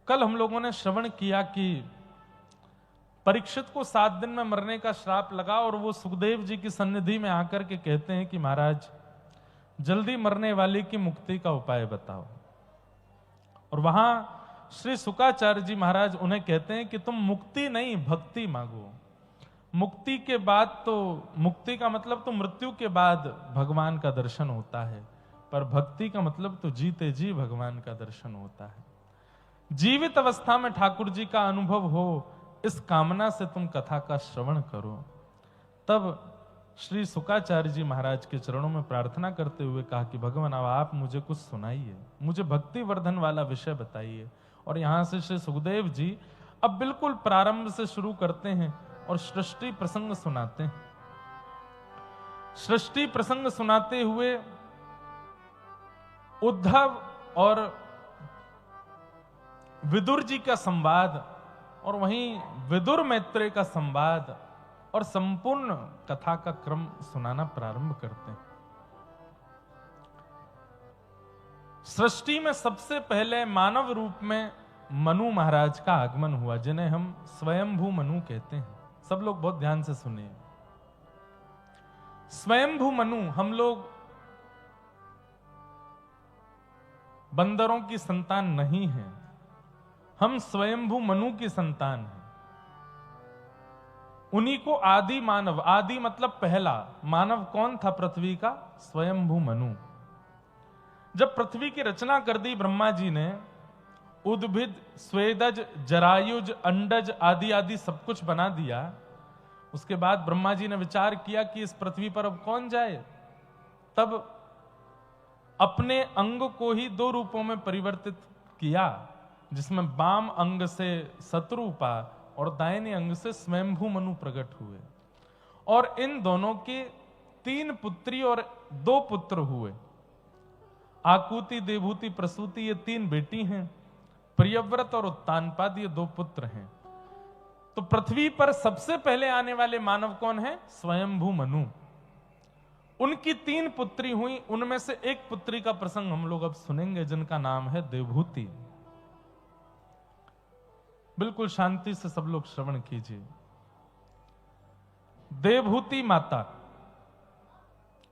कल हम लोगों ने श्रवण किया कि परीक्षित को 7 दिन में मरने का श्राप लगा और वो सुखदेव जी की सन्निधि में आकर के कहते हैं कि महाराज जल्दी मरने वाले की मुक्ति का उपाय बताओ। और वहां श्री शुकाचार्य जी महाराज उन्हें कहते हैं कि तुम मुक्ति नहीं भक्ति मांगो। मुक्ति के बाद तो, मुक्ति का मतलब तो मृत्यु के बाद भगवान का दर्शन होता है, पर भक्ति का मतलब तो जीते जी भगवान का दर्शन होता है। जीवित अवस्था में ठाकुर जी का अनुभव हो, इस कामना से तुम कथा का श्रवण करो। तब श्री शुकाचार्य जी महाराज के चरणों में प्रार्थना करते हुए कहा कि भगवान अब आप मुझे कुछ सुनाइए, मुझे भक्ति वर्धन वाला विषय बताइए। और यहां से श्री सुखदेव जी अब बिल्कुल प्रारंभ से शुरू करते हैं और सृष्टि प्रसंग सुनाते हैं। सृष्टि प्रसंग सुनाते हुए उद्धव और विदुर जी का संवाद और वहीं विदुर मैत्रेय का संवाद और संपूर्ण कथा का क्रम सुनाना प्रारंभ करते हैं। सृष्टि में सबसे पहले मानव रूप में मनु महाराज का आगमन हुआ, जिन्हें हम स्वयंभू मनु कहते हैं। सब लोग बहुत ध्यान से सुनिए। स्वयंभू मनु, हम लोग बंदरों की संतान नहीं हैं, हम स्वयंभू मनु की संतान हैं। उन्हीं को आदि मानव, आदि मतलब पहला मानव कौन था पृथ्वी का? स्वयंभू मनु। जब पृथ्वी की रचना कर दी ब्रह्मा जी ने, उद्भिद, स्वेदज, जरायुज, अंडज आदि आदि सब कुछ बना दिया। उसके बाद ब्रह्मा जी ने विचार किया कि इस पृथ्वी पर अब कौन जाए। तब अपने अंग को ही 2 रूपों में परिवर्तित किया, जिसमें वाम अंग से शत्रुपा और दाहिने अंग से स्वयंभू मनु प्रकट हुए। और इन दोनों के 3 पुत्री और 2 पुत्र हुए। आकुति, देवहूति, प्रसूति ये 3 बेटी हैं। प्रियव्रत और उत्तानपाद ये 2 पुत्र हैं। तो पृथ्वी पर सबसे पहले आने वाले मानव कौन है? स्वयंभू मनु। उनकी 3 पुत्री हुई, उनमें से एक पुत्री का प्रसंग हम लोग अब सुनेंगे, जिनका नाम है देवहूति। बिल्कुल शांति से सब लोग श्रवण कीजिए। देवहूति माता,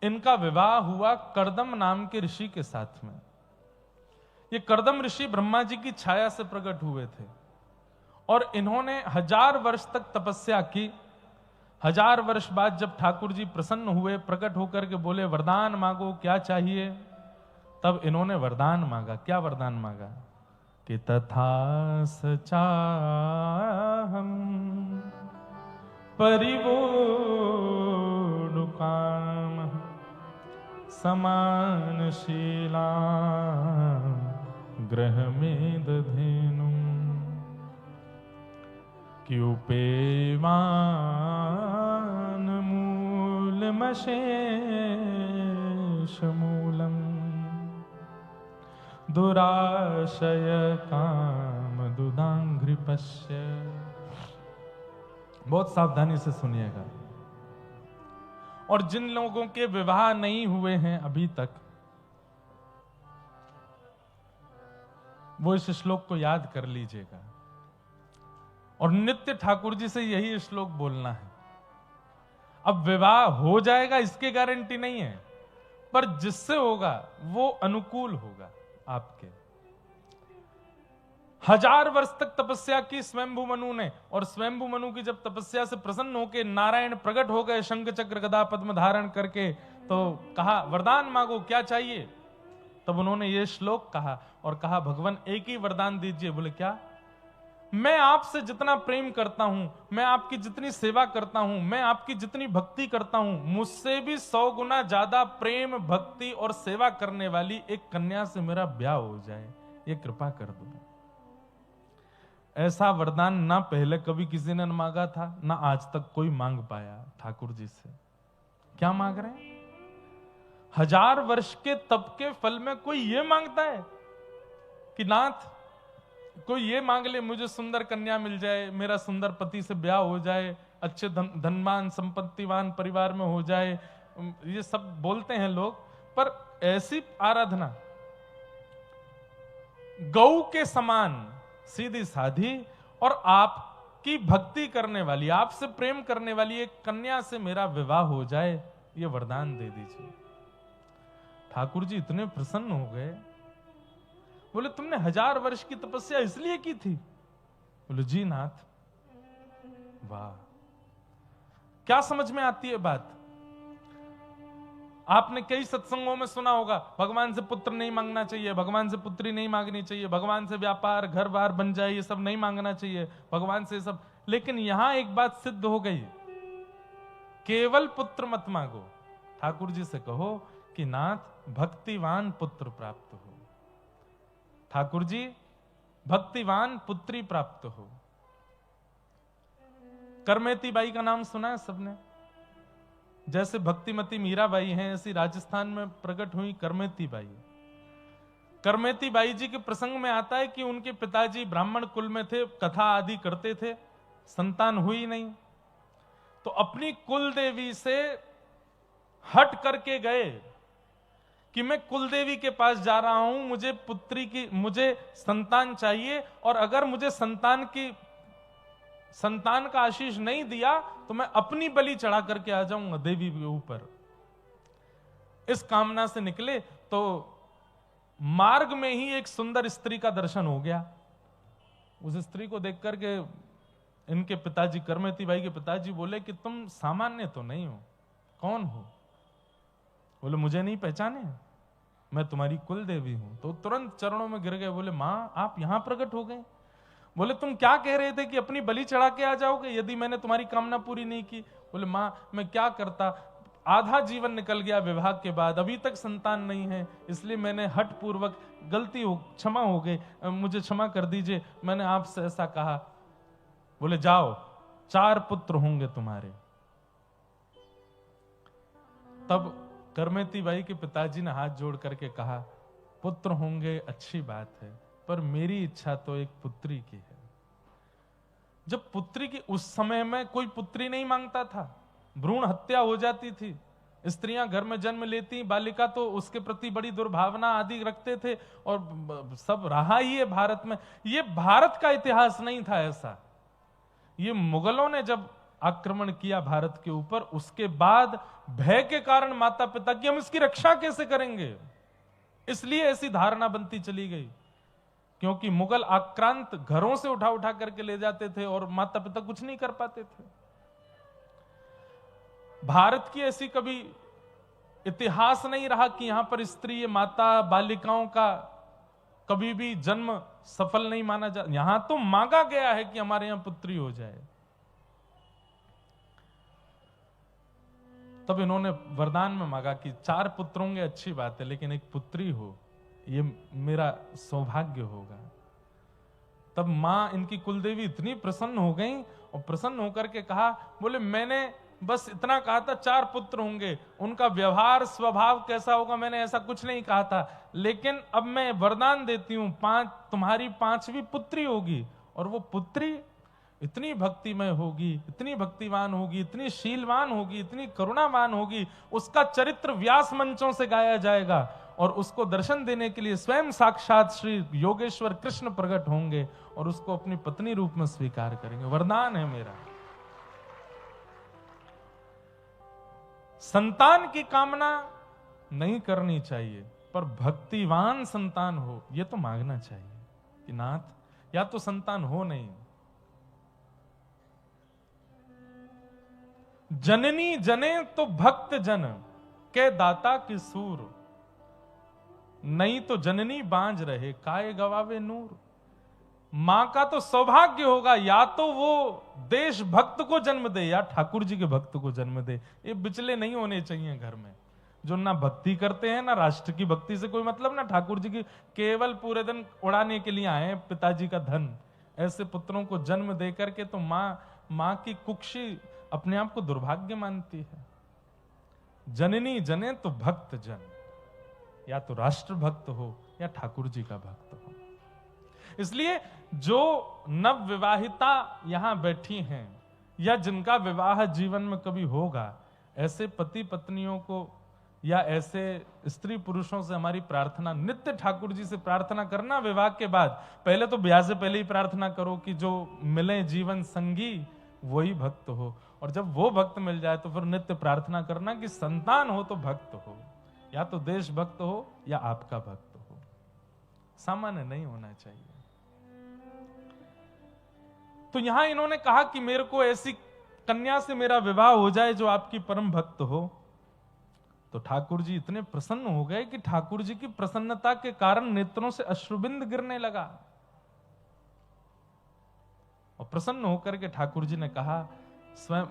इनका विवाह हुआ कर्दम नाम के ऋषि के साथ में। ये कर्दम ऋषि ब्रह्मा जी की छाया से प्रकट हुए थे और इन्होंने 1000 वर्ष तक तपस्या की। 1000 वर्ष बाद जब ठाकुर जी प्रसन्न हुए, प्रकट होकर के बोले वरदान मांगो, क्या चाहिए? तब इन्होंने वरदान मांगा। क्या वरदान मांगा? कि तथा सचाहम परिवोनुकाम समानशीला ग्रह में दधेनु क्यूपेवान मूलमशेष मूलम दुराशय काम दुदांघ्रिपश्य। बहुत सावधानी से सुनिएगा। और जिन लोगों के विवाह नहीं हुए हैं अभी तक, वो इस श्लोक को याद कर लीजिएगा और नित्य ठाकुर जी से यही श्लोक बोलना है। अब विवाह हो जाएगा इसकी गारंटी नहीं है, पर जिससे होगा वो अनुकूल होगा आपके। 1000 वर्ष तक तपस्या की स्वयंभू मनु ने, और स्वयंभू मनु की जब तपस्या से प्रसन्न होकर नारायण प्रकट हो गए शंख चक्र गदा पद्म धारण करके, तो कहा वरदान मांगो, क्या चाहिए? तब उन्होंने ये श्लोक कहा और कहा भगवान एक ही वरदान दीजिए। बोले क्या? मैं आपसे जितना प्रेम करता हूं, मैं आपकी जितनी सेवा करता हूं, मैं आपकी जितनी भक्ति करता हूं, मुझसे भी 100 गुना ज्यादा प्रेम, भक्ति और सेवा करने वाली एक कन्या से मेरा ब्याह हो जाए, ये कृपा कर दो। ऐसा वरदान ना पहले कभी किसी ने मांगा था, ना आज तक कोई मांग पाया ठाकुर जी से। क्या मांग रहे हैं? 1000 वर्ष के तप के फल में कोई ये मांगता है कि नाथ कोई ये मांग ले मुझे सुंदर कन्या मिल जाए, मेरा सुंदर पति से ब्याह हो जाए, अच्छे धनवान संपत्तिवान परिवार में हो जाए, ये सब बोलते हैं लोग। पर ऐसी आराधना गौ के समान सीधी साधी और आपकी भक्ति करने वाली, आपसे प्रेम करने वाली एक कन्या से मेरा विवाह हो जाए, ये वरदान दे दीजिए। ठाकुर जी इतने प्रसन्न हो गए, बोले तुमने 1000 वर्ष की तपस्या इसलिए की थी? बोले जी नाथ। वाह, क्या समझ में आती है बात? आपने कई सत्संगों में सुना होगा, भगवान से पुत्र नहीं मांगना चाहिए, भगवान से पुत्री नहीं मांगनी चाहिए, भगवान से व्यापार घर बार बन जाए, ये सब नहीं मांगना चाहिए, भगवान से सब। लेकिन यहां एक बात सिद्ध हो गई, केवल पुत्र मत मांगो। ठाकुर जी से कहो कि नाथ भक्तिवान पुत्र प्राप्त हो, ठाकुर जी भक्तिवान पुत्री प्राप्त हो। करमेती बाई का नाम सुना है सबने? जैसे भक्तिमती मीराबाई हैं, ऐसी राजस्थान में प्रकट हुई करमेती बाई। करमेती बाई जी के प्रसंग में आता है कि उनके पिताजी ब्राह्मण कुल में थे, कथा आदि करते थे, संतान हुई नहीं, तो अपनी कुल देवी से हट करके गए कि मैं कुल देवी के पास जा रहा हूं, मुझे पुत्री की, मुझे संतान चाहिए, और अगर मुझे संतान का आशीष नहीं दिया तो मैं अपनी बलि चढ़ा करके आ जाऊंगा देवी के ऊपर। इस कामना से निकले तो मार्ग में ही एक सुंदर स्त्री का दर्शन हो गया। उस स्त्री को देख करके इनके पिताजी, करमेती बाई के पिताजी बोले कि तुम सामान्य तो नहीं हो, कौन हो? बोले मुझे नहीं पहचाने, मैं तुम्हारी कुल देवी हूं। तो तुरंत चरणों में गिर गए, बोले मां आप यहां प्रकट हो गए? बोले तुम क्या कह रहे थे कि अपनी बलि चढ़ा के आ जाओगे यदि मैंने तुम्हारी कामना पूरी नहीं की? बोले मां मैं क्या करता, आधा जीवन निकल गया विवाह के बाद, अभी तक संतान नहीं है, इसलिए मैंने हठ पूर्वक, गलती हो, क्षमा हो गई, मुझे क्षमा कर दीजिए, मैंने आपसे ऐसा कहा। बोले जाओ 4 पुत्र होंगे तुम्हारे। तब करमेती बाई के पिताजी ने हाथ जोड़ करके कहा, पुत्र होंगे अच्छी बात है, पर मेरी इच्छा तो एक पुत्री की है। जब पुत्री की, उस समय में कोई पुत्री नहीं मांगता था, भ्रूण हत्या हो जाती थी, स्त्रियां घर में जन्म लेती, बालिका तो उसके प्रति बड़ी दुर्भावना आदि रखते थे, और सब रहा ही है भारत में। ये भारत का इतिहास नहीं था ऐसा, ये मुगलों ने जब आक्रमण किया भारत के ऊपर, उसके बाद भय के कारण माता पिता की हम इसकी रक्षा कैसे करेंगे, इसलिए ऐसी धारणा बनती चली गई। क्योंकि मुगल आक्रांत घरों से उठा उठा करके ले जाते थे और माता पिता कुछ नहीं कर पाते थे। भारत की ऐसी कभी इतिहास नहीं रहा कि यहां पर स्त्री, माता, बालिकाओं का कभी भी जन्म सफल नहीं माना जा। यहां तो मांगा गया है कि हमारे यहां पुत्री हो जाए। तब इन्होंने वरदान में मांगा कि 4 पुत्र होंगे अच्छी बात है, लेकिन एक पुत्री हो, ये मेरा सौभाग्य होगा। तब मां इनकी कुलदेवी इतनी प्रसन्न हो गई, और प्रसन्न होकर के कहा, बोले मैंने बस इतना कहा था 4 पुत्र होंगे, उनका व्यवहार स्वभाव कैसा होगा मैंने ऐसा कुछ नहीं कहा था, लेकिन अब मैं वरदान देती हूं, 5 तुम्हारी 5वीं पुत्री होगी, और वो पुत्री इतनी भक्तिमय होगी, इतनी भक्तिवान होगी, इतनी शीलवान होगी, इतनी करुणावान होगी, उसका चरित्र व्यास मंचों से गाया जाएगा, और उसको दर्शन देने के लिए स्वयं साक्षात श्री योगेश्वर कृष्ण प्रकट होंगे और उसको अपनी पत्नी रूप में स्वीकार करेंगे। वरदान है मेरा। संतान की कामना नहीं करनी चाहिए, पर भक्तिवान संतान हो ये तो मांगना चाहिए कि नाथ या तो संतान हो नहीं, जननी जने तो भक्त जन के दाता की सूर, नहीं तो जननी बांझ रहे काय गवावे नूर। मां का तो सौभाग्य होगा, या तो वो देशभक्त को जन्म दे या ठाकुर जी के भक्त को जन्म दे। ये बिचले नहीं होने चाहिए घर में, जो ना भक्ति करते हैं, ना राष्ट्र की भक्ति से कोई मतलब, ना ठाकुर जी की, केवल पूरे दिन उड़ाने के लिए आए पिताजी का धन। ऐसे पुत्रों को जन्म दे करके तो मां की कुक्षी अपने आप को दुर्भाग्य मानती है। जननी जने तो भक्त जन, या तो राष्ट्र भक्त हो या ठाकुर जी का भक्त हो। इसलिए जो नव विवाहिता यहां बैठी हैं या जिनका विवाह जीवन में कभी होगा, ऐसे पति पत्नियों को या ऐसे स्त्री पुरुषों से हमारी प्रार्थना, नित्य ठाकुर जी से प्रार्थना करना विवाह के बाद। पहले तो ब्याह से पहले ही प्रार्थना करो कि जो मिले जीवन संगी वही भक्त हो, और जब वो भक्त मिल जाए तो फिर नित्य प्रार्थना करना कि संतान हो तो भक्त हो, या तो देश भक्त हो या आपका भक्त हो, सामान्य नहीं होना चाहिए। तो यहां इन्होंने कहा कि मेरे को ऐसी कन्या से मेरा विवाह हो जाए जो आपकी परम भक्त हो। तो ठाकुर जी इतने प्रसन्न हो गए कि ठाकुर जी की प्रसन्नता के कारण नेत्रों से अश्रुबिंद गिरने लगा, और प्रसन्न होकर के ठाकुर जी ने कहा, स्वयं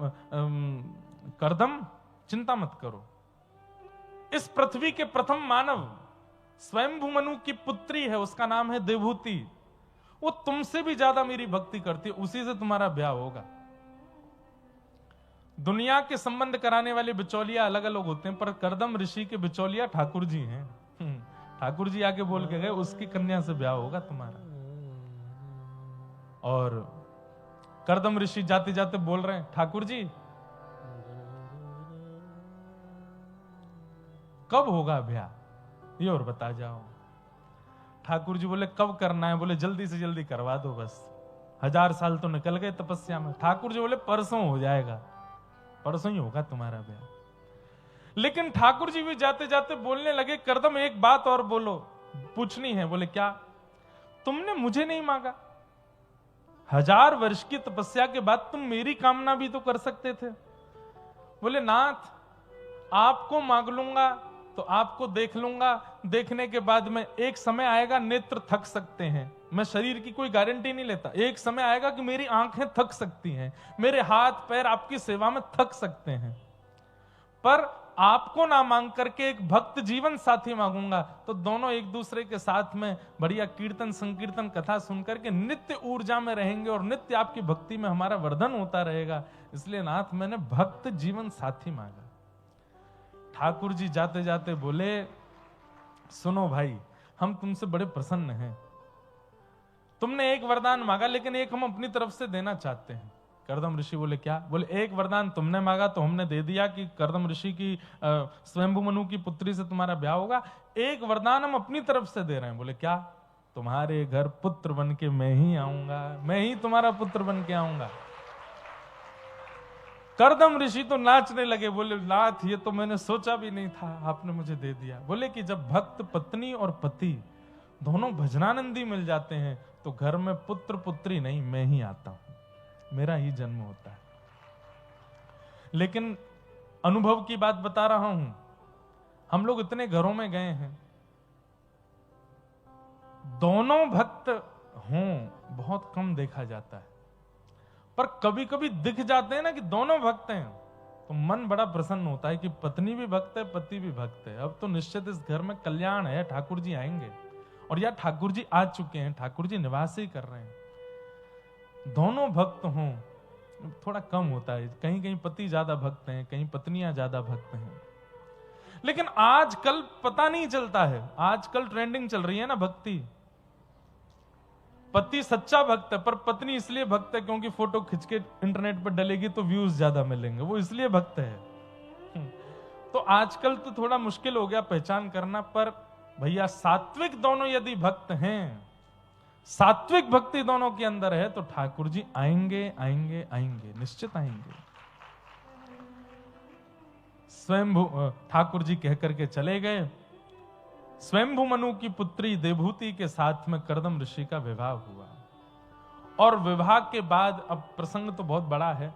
करदम चिंता मत करो, इस पृथ्वी के प्रथम मानव स्वयंभू मनु की पुत्री है, उसका नाम है देवहूति, वो तुमसे भी ज्यादा मेरी भक्ति करती है, उसी से तुम्हारा ब्याह होगा। दुनिया के संबंध कराने वाले बिचौलिया अलग अलग होते हैं, पर करदम ऋषि के बिचौलिया ठाकुर जी हैं। ठाकुर जी आके बोल के गए, उसकी कन्या से ब्याह होगा तुम्हारा। और करदम ऋषि जाते जाते बोल रहे हैं, ठाकुर जी कब होगा ब्याह, ये और बता जाओ। ठाकुर जी बोले, कब करना है? बोले जल्दी से जल्दी करवा दो, बस 1000 साल तो निकल गए तपस्या में। ठाकुर जी बोले, परसों हो जाएगा, परसों ही होगा तुम्हारा ब्याह। लेकिन ठाकुर जी भी जाते जाते बोलने लगे, करदम एक बात और बोलो, पूछनी है। बोले क्या? तुमने मुझे नहीं मांगा, 1000 वर्ष की तपस्या के बाद तुम मेरी कामना भी तो कर सकते थे। बोले नाथ, आपको मांग लूंगा तो आपको देख लूंगा, देखने के बाद में एक समय आएगा नेत्र थक सकते हैं, मैं शरीर की कोई गारंटी नहीं लेता, एक समय आएगा कि मेरी आंखें थक सकती हैं, मेरे हाथ पैर आपकी सेवा में थक सकते हैं, पर आपको ना मांग करके एक भक्त जीवन साथी मांगूंगा, तो दोनों एक दूसरे के साथ में बढ़िया कीर्तन संकीर्तन कथा सुनकर के नित्य ऊर्जा में रहेंगे और नित्य आपकी भक्ति में हमारा वर्धन होता रहेगा। इसलिए नाथ मैंने भक्त जीवन साथी मांगा। ठाकुर जी जाते जाते बोले, सुनो भाई, हम तुमसे बड़े प्रसन्न हैं, तुमने एक वरदान मांगा, लेकिन एक हम अपनी तरफ से देना चाहते हैं। करदम ऋषि बोले क्या? बोले एक वरदान तुमने मांगा तो हमने दे दिया कि करदम ऋषि की स्वयंभू मनु की पुत्री से तुम्हारा ब्याह होगा, एक वरदान हम अपनी तरफ से दे रहे हैं। बोले क्या? तुम्हारे घर पुत्र बन के मैं ही आऊंगा, मैं ही तुम्हारा पुत्र बन के आऊंगा। करदम ऋषि तो नाचने लगे, बोले नाथ ये तो मैंने सोचा भी नहीं था, आपने मुझे दे दिया। बोले कि जब भक्त पत्नी और पति दोनों भजनानंदी मिल जाते हैं तो घर में पुत्र पुत्री नहीं, मैं ही आता हूं, मेरा ही जन्म होता है। लेकिन अनुभव की बात बता रहा हूं, हम लोग इतने घरों में गए हैं, दोनों भक्त हों बहुत कम देखा जाता है, पर कभी कभी दिख जाते हैं ना कि दोनों भक्त हैं, तो मन बड़ा प्रसन्न होता है कि पत्नी भी भक्त है, पति भी भक्त है। अब तो निश्चित इस घर में कल्याण है, ठाकुर जी आएंगे, और या ठाकुर जी आ चुके हैं, ठाकुर जी निवास ही कर रहे हैं। दोनों भक्त हों थोड़ा कम होता है, कहीं कहीं पति ज्यादा भक्त हैं, कहीं पत्नियां ज्यादा भक्त हैं। लेकिन आजकल पता नहीं चलता है, आजकल ट्रेंडिंग चल रही है ना भक्ति, पति सच्चा भक्त है पर पत्नी इसलिए भक्त है क्योंकि फोटो खींच के इंटरनेट पर डलेगी तो व्यूज ज्यादा मिलेंगे, वो इसलिए भक्त है। तो आजकल तो थोड़ा मुश्किल हो गया पहचान करना, पर भैया सात्विक दोनों यदि भक्त हैं, सात्विक भक्ति दोनों के अंदर है, तो ठाकुर जी आएंगे आएंगे आएंगे, निश्चित आएंगे। स्वयंभू ठाकुर जी कहकर के चले गए। स्वयंभू मनु की पुत्री देवहूति के साथ में करदम ऋषि का विवाह हुआ, और विवाह के बाद अब प्रसंग तो बहुत बड़ा है,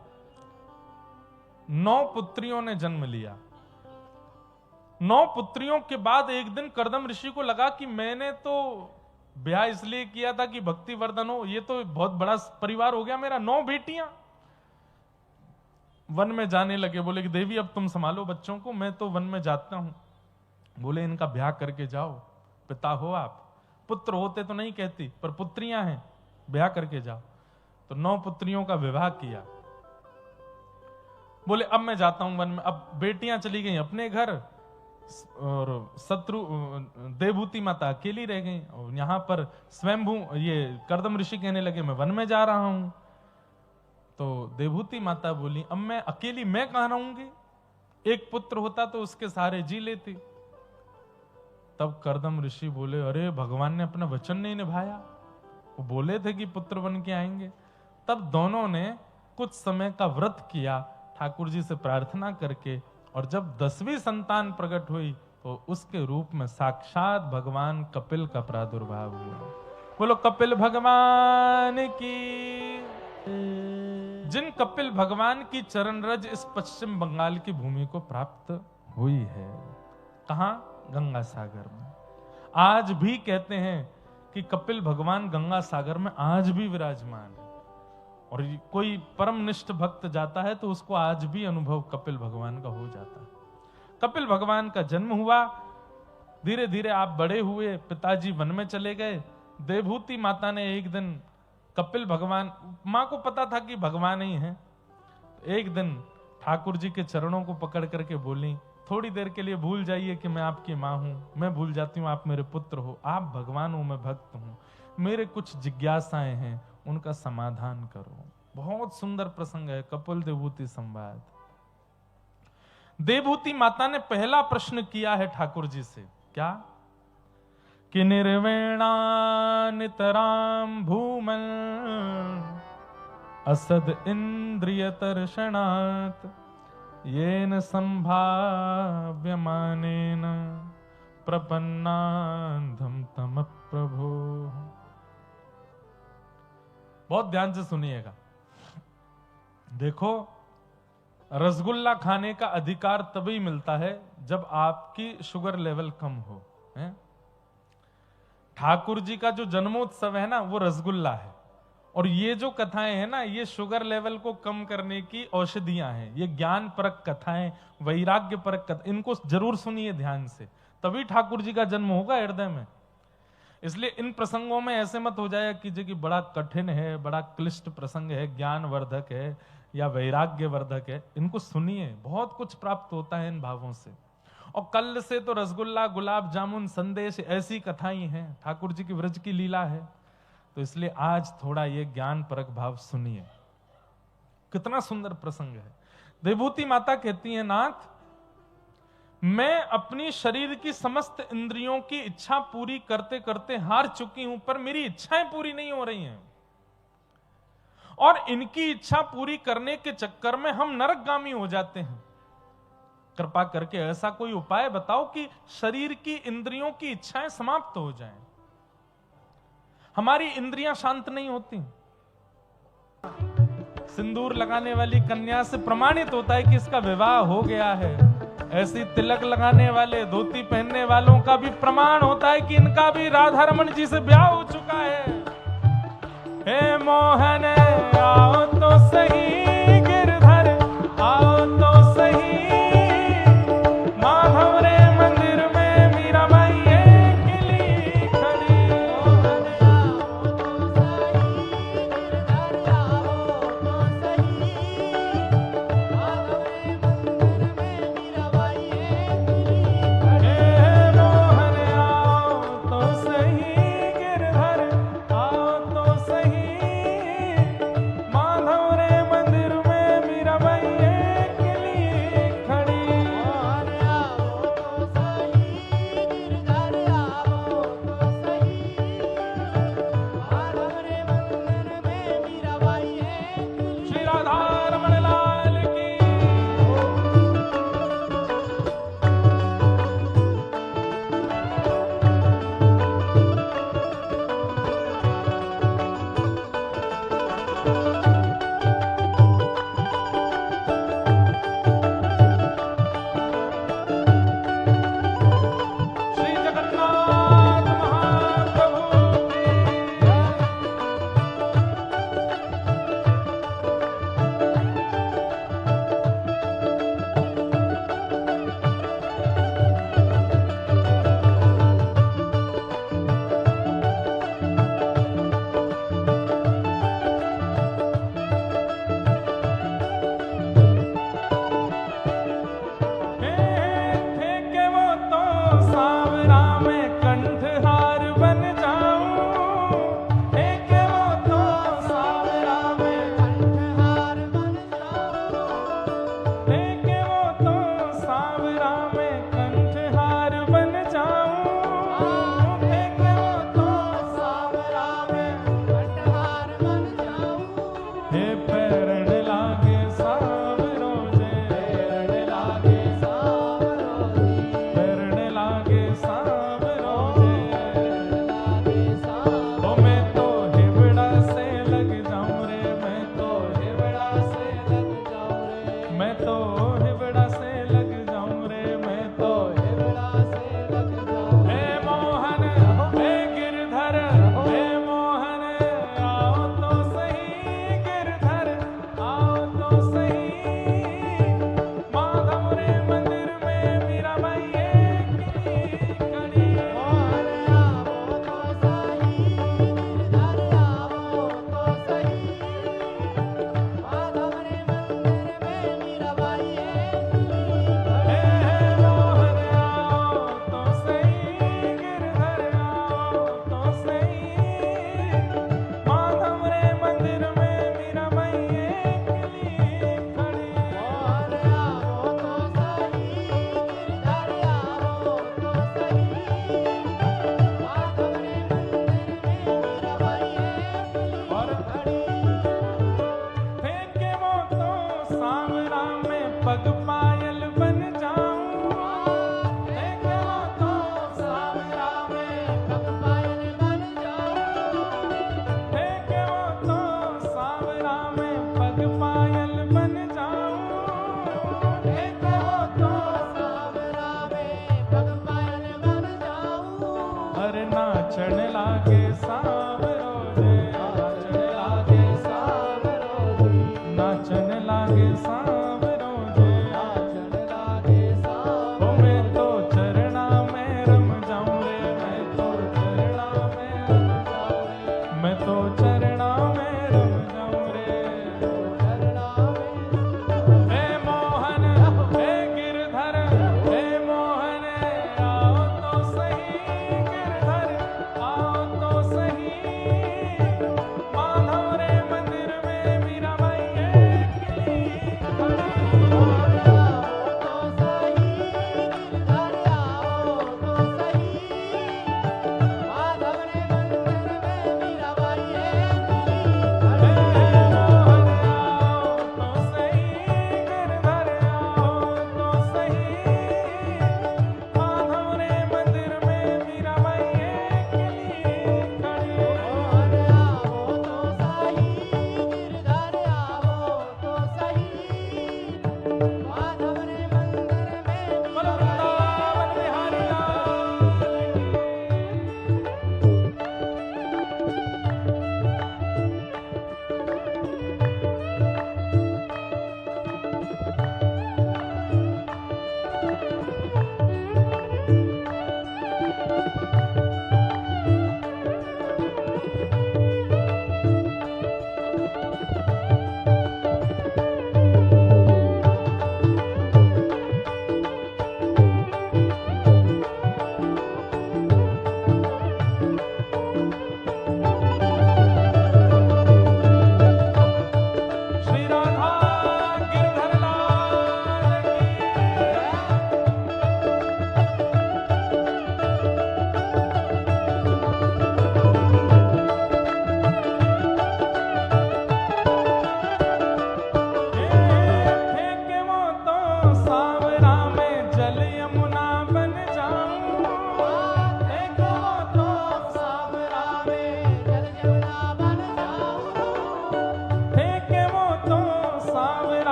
9 पुत्रियों ने जन्म लिया। 9 पुत्रियों के बाद एक दिन करदम ऋषि को लगा कि मैंने तो ब्याह इसलिए किया था कि भक्ति वर्धन हो, ये तो बहुत बड़ा परिवार हो गया मेरा, 9 बेटियां। वन में जाने लगे, बोले कि देवी अब तुम संभालो बच्चों को, मैं तो वन में जाता हूं। बोले इनका ब्याह करके जाओ, पिता हो आप, पुत्र होते तो नहीं कहती, पर पुत्रियां हैं, ब्याह करके जाओ। तो 9 पुत्रियों का विवाह किया। बोले अब मैं जाता हूं वन में। अब बेटियां चली गई अपने घर, और शत्रु देवहूति माता अकेली रह गई, और यहां पर स्वयंभू ये करदम ऋषि कहने लगे मैं वन में जा रहा हूं। तो देवहूति माता बोली अब मैं अकेली मैं कहां रहूंगी, एक पुत्र होता तो उसके सहारे जी लेती। तब कर्दम ऋषि बोले, अरे भगवान ने अपना वचन नहीं निभाया, वो बोले थे कि पुत्र बन के आएंगे। तब दोनों ने कुछ समय का व्रत किया ठाकुर जी से प्रार्थना करके, और जब 10वीं संतान प्रकट हुई तो उसके रूप में साक्षात भगवान कपिल का प्रादुर्भाव हुआ। बोलो कपिल भगवान की। जिन कपिल भगवान की चरण रज इस पश्चिम बंगाल की भूमि को प्राप्त हुई है। कहां? गंगा सागर में। आज भी कहते हैं कि कपिल भगवान गंगा सागर में आज भी विराजमान है, और कोई परमनिष्ठ भक्त जाता है तो उसको आज भी अनुभव कपिल भगवान का हो जाता है। कपिल भगवान का जन्म हुआ, धीरे धीरे आप बड़े हुए, पिताजी वन में चले गए। देवहूति माता ने एक दिन कपिल भगवान, मां को पता था कि भगवान ही है, एक दिन ठाकुर जी के चरणों को पकड़ करके बोली, थोड़ी देर के लिए भूल जाइए कि मैं आपकी मां हूं, मैं भूल जाती हूं आप मेरे पुत्र हो, आप भगवान हो, मैं भक्त हूं, मेरे कुछ जिज्ञासाएं हैं, उनका समाधान करो। बहुत सुंदर प्रसंग है कपिल देवहूति संवाद। देवहूति माता ने पहला प्रश्न किया है ठाकुर जी से, क्या? कि निर्वेणा नितराम भूमल असद इंद्रिय तर्षणात् येन संभाव्यमानेन प्रपन्नाधम तम प्रभो। बहुत ध्यान से सुनिएगा। देखो, रसगुल्ला खाने का अधिकार तभी मिलता है जब आपकी शुगर लेवल कम हो। ठाकुर जी का जो जन्मोत्सव है ना, वो रसगुल्ला है, और ये जो कथाएं हैं ना, ये शुगर लेवल को कम करने की औषधियां हैं। ये ज्ञान परक कथाएं, वैराग्य परक कथाएं, इनको जरूर सुनिए ध्यान से, तभी ठाकुर जी का जन्म होगा हृदय में। इसलिए इन प्रसंगों में ऐसे मत हो जाए कि बड़ा कठिन है, बड़ा क्लिष्ट प्रसंग है, ज्ञान वर्धक है या वैराग्य वर्धक है। इनको सुनिए, बहुत कुछ प्राप्त होता है इन भावों से। और कल से तो रसगुल्ला, गुलाब जामुन, संदेश, ऐसी कथाएं हैं, ठाकुर जी की व्रज की लीला है। तो इसलिए आज थोड़ा ये ज्ञान परक भाव सुनिए। कितना सुंदर प्रसंग है। देवहूति माता कहती है, नाथ, मैं अपनी शरीर की समस्त इंद्रियों की इच्छा पूरी करते करते हार चुकी हूं, पर मेरी इच्छाएं पूरी नहीं हो रही हैं, और इनकी इच्छा पूरी करने के चक्कर में हम नरकगामी हो जाते हैं। कृपा करके ऐसा कोई उपाय बताओ कि शरीर की इंद्रियों की इच्छाएं समाप्त हो जाएं। हमारी इंद्रियां शांत नहीं होती। सिंदूर लगाने वाली कन्या से प्रमाणित होता है कि इसका विवाह हो गया है। ऐसी तिलक लगाने वाले, धोती पहनने वालों का भी प्रमाण होता है कि इनका भी राधा रमन जी से ब्याह हो चुका है। हे मोहन आओ तो सही, गिरधर आओ तो सही, माधव रे मंदिर में मीराबाई अकेली खड़ी।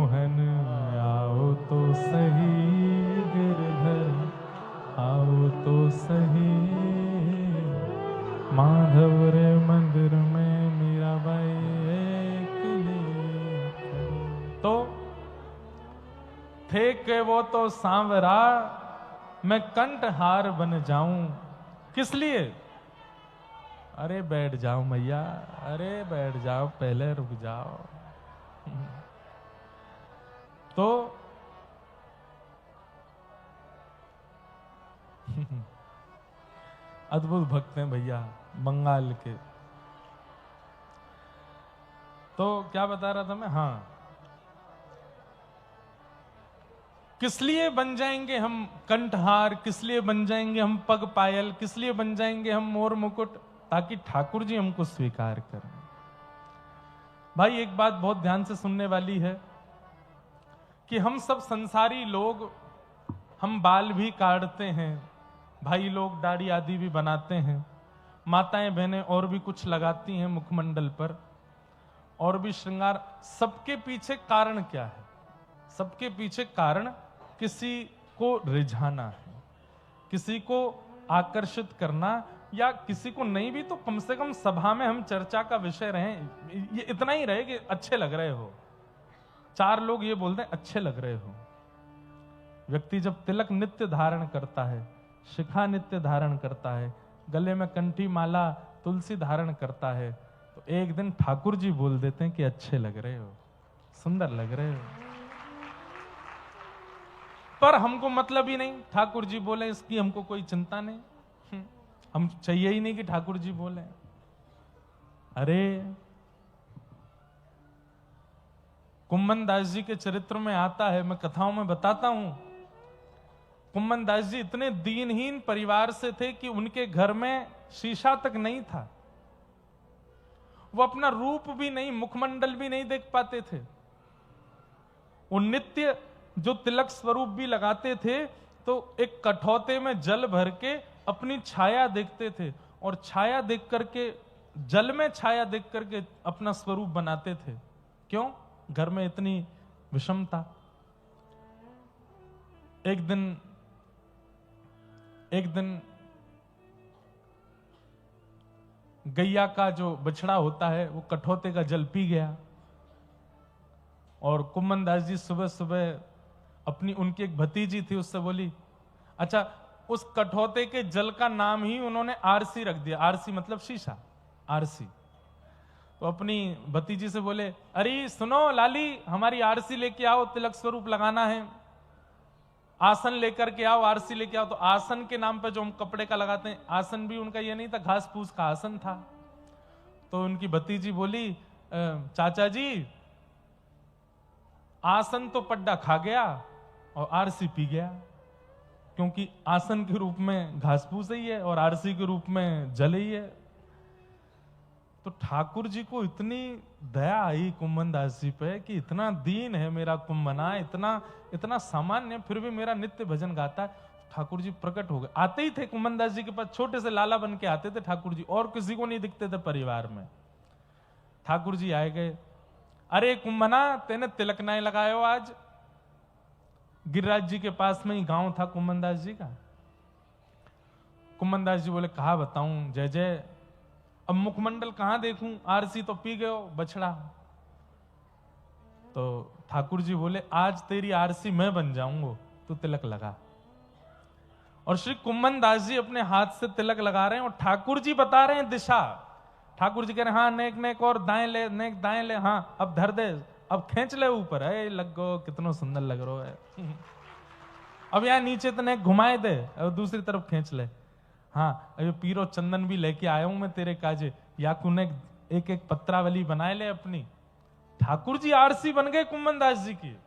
मोहन आओ तो सही, गिरधर आओ तो सही, माधव रे मंदिर में मीराबाई एक खड़ी। तो थे के वो तो सांवरा, मैं कंठहार बन जाऊं, किस लिए? अरे बैठ जाओ मैया, अरे बैठ जाओ, पहले रुक जाओ। तो अद्भुत भक्त हैं भैया बंगाल के। तो क्या बता रहा था मैं? हाँ, किस लिए बन जाएंगे हम कंठहार, किस लिए बन जाएंगे हम पग पायल, किस लिए बन जाएंगे हम मोर मुकुट? ताकि ठाकुर जी हमको स्वीकार करें। भाई एक बात बहुत ध्यान से सुनने वाली है कि हम सब संसारी लोग, हम बाल भी काटते हैं, भाई लोग दाढ़ी आदि भी बनाते हैं, माताएं बहनें और भी कुछ लगाती हैं मुखमंडल पर, और भी श्रृंगार। सबके पीछे कारण क्या है? सबके पीछे कारण किसी को रिझाना है, किसी को आकर्षित करना, या किसी को नहीं भी तो कम से कम सभा में हम चर्चा का विषय रहें। ये इतना ही रहे कि अच्छे लग रहे हो, चार लोग ये बोलते हैं अच्छे लग रहे हो। व्यक्ति जब तिलक नित्य धारण करता है, शिखा नित्य धारण करता है, गले में कंठी माला तुलसी धारण करता है, तो एक दिन ठाकुर जी बोल देते हैं कि अच्छे लग रहे हो, सुंदर लग रहे हो। पर हमको मतलब ही नहीं, ठाकुर जी बोले इसकी हमको कोई चिंता नहीं, हम चाहिए ही नहीं कि ठाकुर जी बोले। अरे कुम्मन दास जी के चरित्र में आता है, मैं कथाओं में बताता हूं, कुम्मन दास जी इतने दीनहीन परिवार से थे कि उनके घर में शीशा तक नहीं था। वो अपना रूप भी नहीं, मुखमंडल भी नहीं देख पाते थे। वो नित्य जो तिलक स्वरूप भी लगाते थे तो एक कठौते में जल भर के अपनी छाया देखते थे, और छाया देख करके, जल में छाया देख करके अपना स्वरूप बनाते थे। क्यों? घर में इतनी विषमता। एक दिन गैया का जो बछड़ा होता है वो कठौते का जल पी गया, और कुम्मन दास जी सुबह सुबह अपनी, उनकी एक भतीजी थी, उससे बोली, अच्छा उस कठौते के जल का नाम ही उन्होंने आरसी रख दिया। आरसी मतलब शीशा, आरसी। तो अपनी भतीजी से बोले, अरे सुनो लाली, हमारी आरसी लेके आओ, तिलक स्वरूप लगाना है, आसन लेकर के आओ, आरसी लेके आओ। तो आसन के नाम पे जो हम कपड़े का लगाते हैं, आसन भी उनका ये नहीं था, घास फूस का आसन था। तो उनकी भतीजी बोली, चाचा जी आसन तो पड्डा खा गया और आरसी पी गया, क्योंकि आसन के रूप में घास फूस ही है और आरसी के रूप में जल ही है। तो ठाकुर जी को इतनी दया आई कुम्मन दास जी पे कि इतना दीन है मेरा कुम्मना, इतना सामान्य, फिर भी मेरा नित्य भजन गाता है। ठाकुर जी प्रकट हो गए। आते ही थे कुम्मन दास जी के पास, छोटे से लाला बन के आते थे ठाकुर जी, और किसी को नहीं दिखते थे परिवार में। ठाकुर जी आए गए, अरे कुम्मना तेने तिलक नहीं लगायो आज? गिरिराज जी के पास में ही गांव था कुम्मन दास जी का। कुम्मन दास जी बोले, कहा बताऊं जय जय, अब मुखमंडल कहां देखूं, आरसी तो पी गयो बछड़ा। तो ठाकुर जी बोले, आज तेरी आरसी मैं बन जाऊंगा, तू तिलक लगा। और श्री कुम्मन दास जी अपने हाथ से तिलक लगा रहे हैं, और ठाकुर जी बता रहे हैं दिशा। ठाकुर जी कह रहे हैं, हाँ नेक नेक और दाएं ले, नेक दाएं ले, हाँ अब धर दे, अब खींच ले ऊपर, है लग गो, कितना सुंदर लग रहा है। अब यहाँ नीचे तो नेक घुमाए दे, अब दूसरी तरफ खींच ले। हाँ अभी पीरो चंदन भी लेके आया हूं मैं तेरे काजे, या कुने एक एक पत्रावली बनाए ले अपनी। ठाकुर जी आरसी बन गए कुम्मन दास जी की।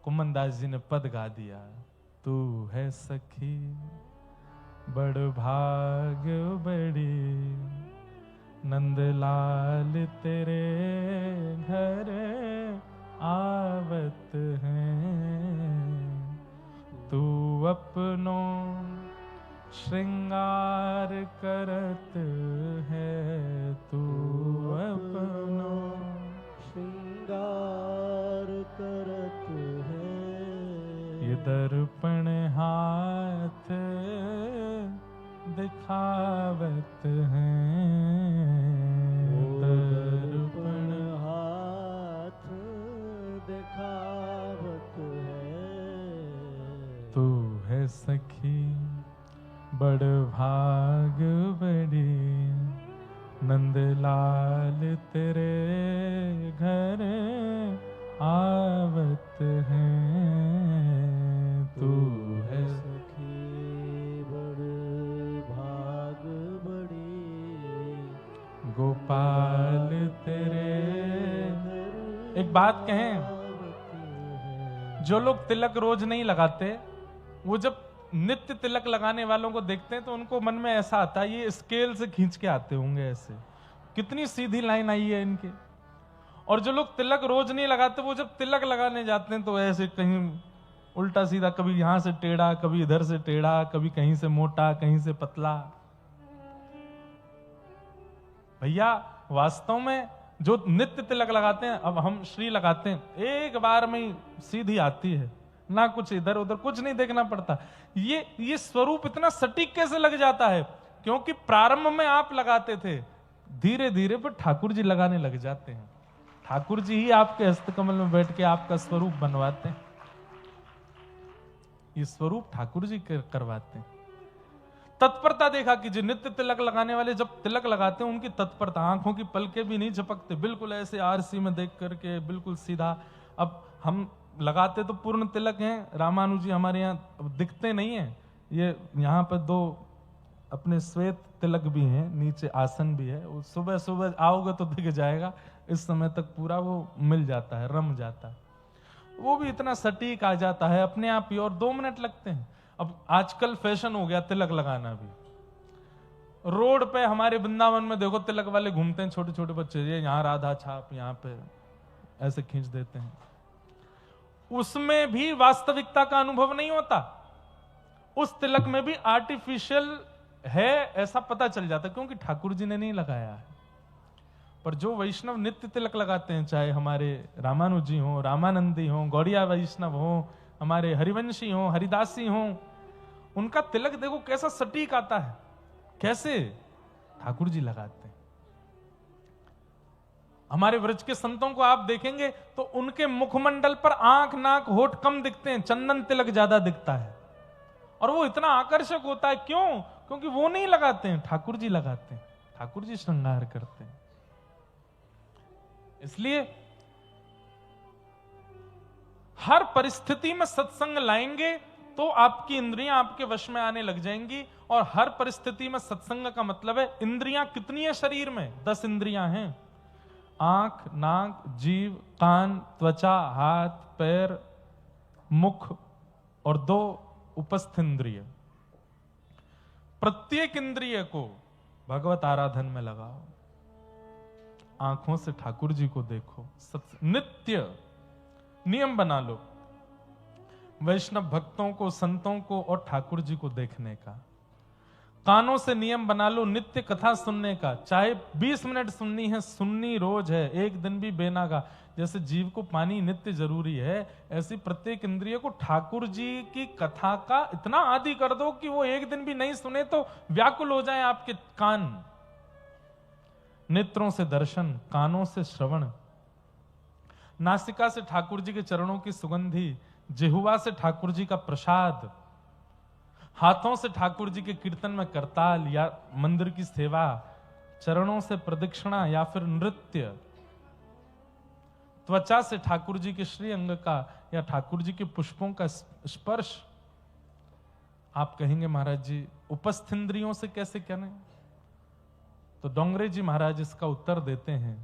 कुम्मन दास जी ने पद गा दिया, तू है सखी बड़ भाग्य बड़ी, नंदलाल तेरे घर आवत हैं, तू अपनो श्रृंगार करत है, तू अपनो श्रृंगार दर्पण हाथ दिखावत हैं, दर्पण हाथ दिखावत है। तू है सखी बड़ भाग बड़ी, नंदलाल तेरे घर आवत हैं। तू है सखी बड़ भाग बड़ी, गोपाल तेरे। एक बात कहें, जो लोग तिलक रोज नहीं लगाते, वो जब नित्य तिलक लगाने वालों को देखते हैं तो उनको मन में ऐसा आता है ये स्केल से खींच के आते होंगे, ऐसे कितनी सीधी लाइन आई है इनकी। और जो लोग तिलक रोज नहीं लगाते, वो जब तिलक लगाने जाते हैं तो ऐसे कहीं उल्टा सीधा, कभी यहां से टेढ़ा, कभी इधर से टेढ़ा, कभी कहीं से मोटा, कहीं से पतला। भैया वास्तव में जो नित्य तिलक लगाते हैं, अब हम श्री लगाते हैं, एक बार में सीधी आती है, ना कुछ इधर उधर कुछ नहीं देखना पड़ता। ये स्वरूप इतना सटीक कैसे लग जाता है? क्योंकि प्रारंभ में आप लगाते थे, धीरे धीरे पर ठाकुर जी लगाने लग जाते हैं। ठाकुर जी ही आपके हस्तकमल में बैठ के आपका स्वरूप बनवाते हैं। ये स्वरूप ठाकुर जी करवाते हैं। तत्परता देखा कि जो नित्य तिलक लगाने वाले जब तिलक लगाते हैं, उनकी तत्परता, आंखों की पलकें भी नहीं झपकते, बिल्कुल ऐसे आरसी में देख करके बिल्कुल सीधा। अब हम लगाते तो पूर्ण तिलक हैं, रामानु जी हमारे यहाँ दिखते नहीं है, ये यहाँ पर दो अपने श्वेत तिलक भी हैं, नीचे आसन भी है, वो सुबह सुबह आओगे तो दिख जाएगा, इस समय तक पूरा वो मिल जाता है, रम जाता है, वो भी इतना सटीक आ जाता है अपने आप ही, और 2 मिनट लगते हैं। अब आजकल फैशन हो गया तिलक लगाना भी, रोड पे हमारे वृंदावन में देखो तिलक वाले घूमते हैं, छोटे छोटे बच्चे, ये यहाँ राधा छाप, यहाँ पे ऐसे खींच देते हैं। उसमें भी वास्तविकता का अनुभव नहीं होता, उस तिलक में भी आर्टिफिशियल है ऐसा पता चल जाता, क्योंकि ठाकुर जी ने नहीं लगाया है। पर जो वैष्णव नित्य तिलक लगाते हैं, चाहे हमारे रामानु जी हो, रामानंदी हो, गौड़िया वैष्णव हो, हमारे हरिवंशी हो, हरिदासी हो, उनका तिलक देखो कैसा सटीक आता है। कैसे? ठाकुर जी लगाते हैं। हमारे व्रज के संतों को आप देखेंगे तो उनके मुखमंडल पर आंख नाक होठ कम दिखते हैं, चंदन तिलक ज्यादा दिखता है, और वो इतना आकर्षक होता है। क्यों? क्योंकि वो नहीं लगाते हैं, ठाकुर जी लगाते हैं, ठाकुर जी श्रृंगार करते हैं। इसलिए हर परिस्थिति में सत्संग लाएंगे तो आपकी इंद्रियां आपके वश में आने लग जाएंगी। और हर परिस्थिति में सत्संग का मतलब है, इंद्रियां कितनी है शरीर में? 10 इंद्रियां हैं, आंख, नाक, जीव, कान, त्वचा, हाथ, पैर, मुख और 2 उपस्थ इंद्रिय। प्रत्येक इंद्रिय को भगवत आराधन में लगाओ, आंखों से ठाकुर जी को देखो, नित्य नियम बना लो वैष्णव भक्तों को, संतों को और ठाकुर जी को देखने का। कानों से नियम बना लो नित्य कथा सुनने का, चाहे 20 मिनट सुननी है, सुननी रोज है, एक दिन भी बेनागा। जैसे जीव को पानी नित्य जरूरी है, ऐसी प्रत्येक इंद्रिय को ठाकुर जी की कथा का इतना आदी कर दो कि वो एक दिन भी नहीं सुने तो व्याकुल हो जाए आपके कान। नेत्रों से दर्शन, कानों से श्रवण, नासिका से ठाकुर जी के चरणों की सुगंधी, जिह्वा से ठाकुर जी का प्रसाद, हाथों से ठाकुर जी के कीर्तन में करताल या मंदिर की सेवा, चरणों से प्रदक्षिणा या फिर नृत्य, त्वचा से ठाकुर जी के श्री अंग का या ठाकुर जी के पुष्पों का स्पर्श। आप कहेंगे महाराज जी उपस्थ इंद्रियों से कैसे करें? तो डोंगरे जी महाराज इसका उत्तर देते हैं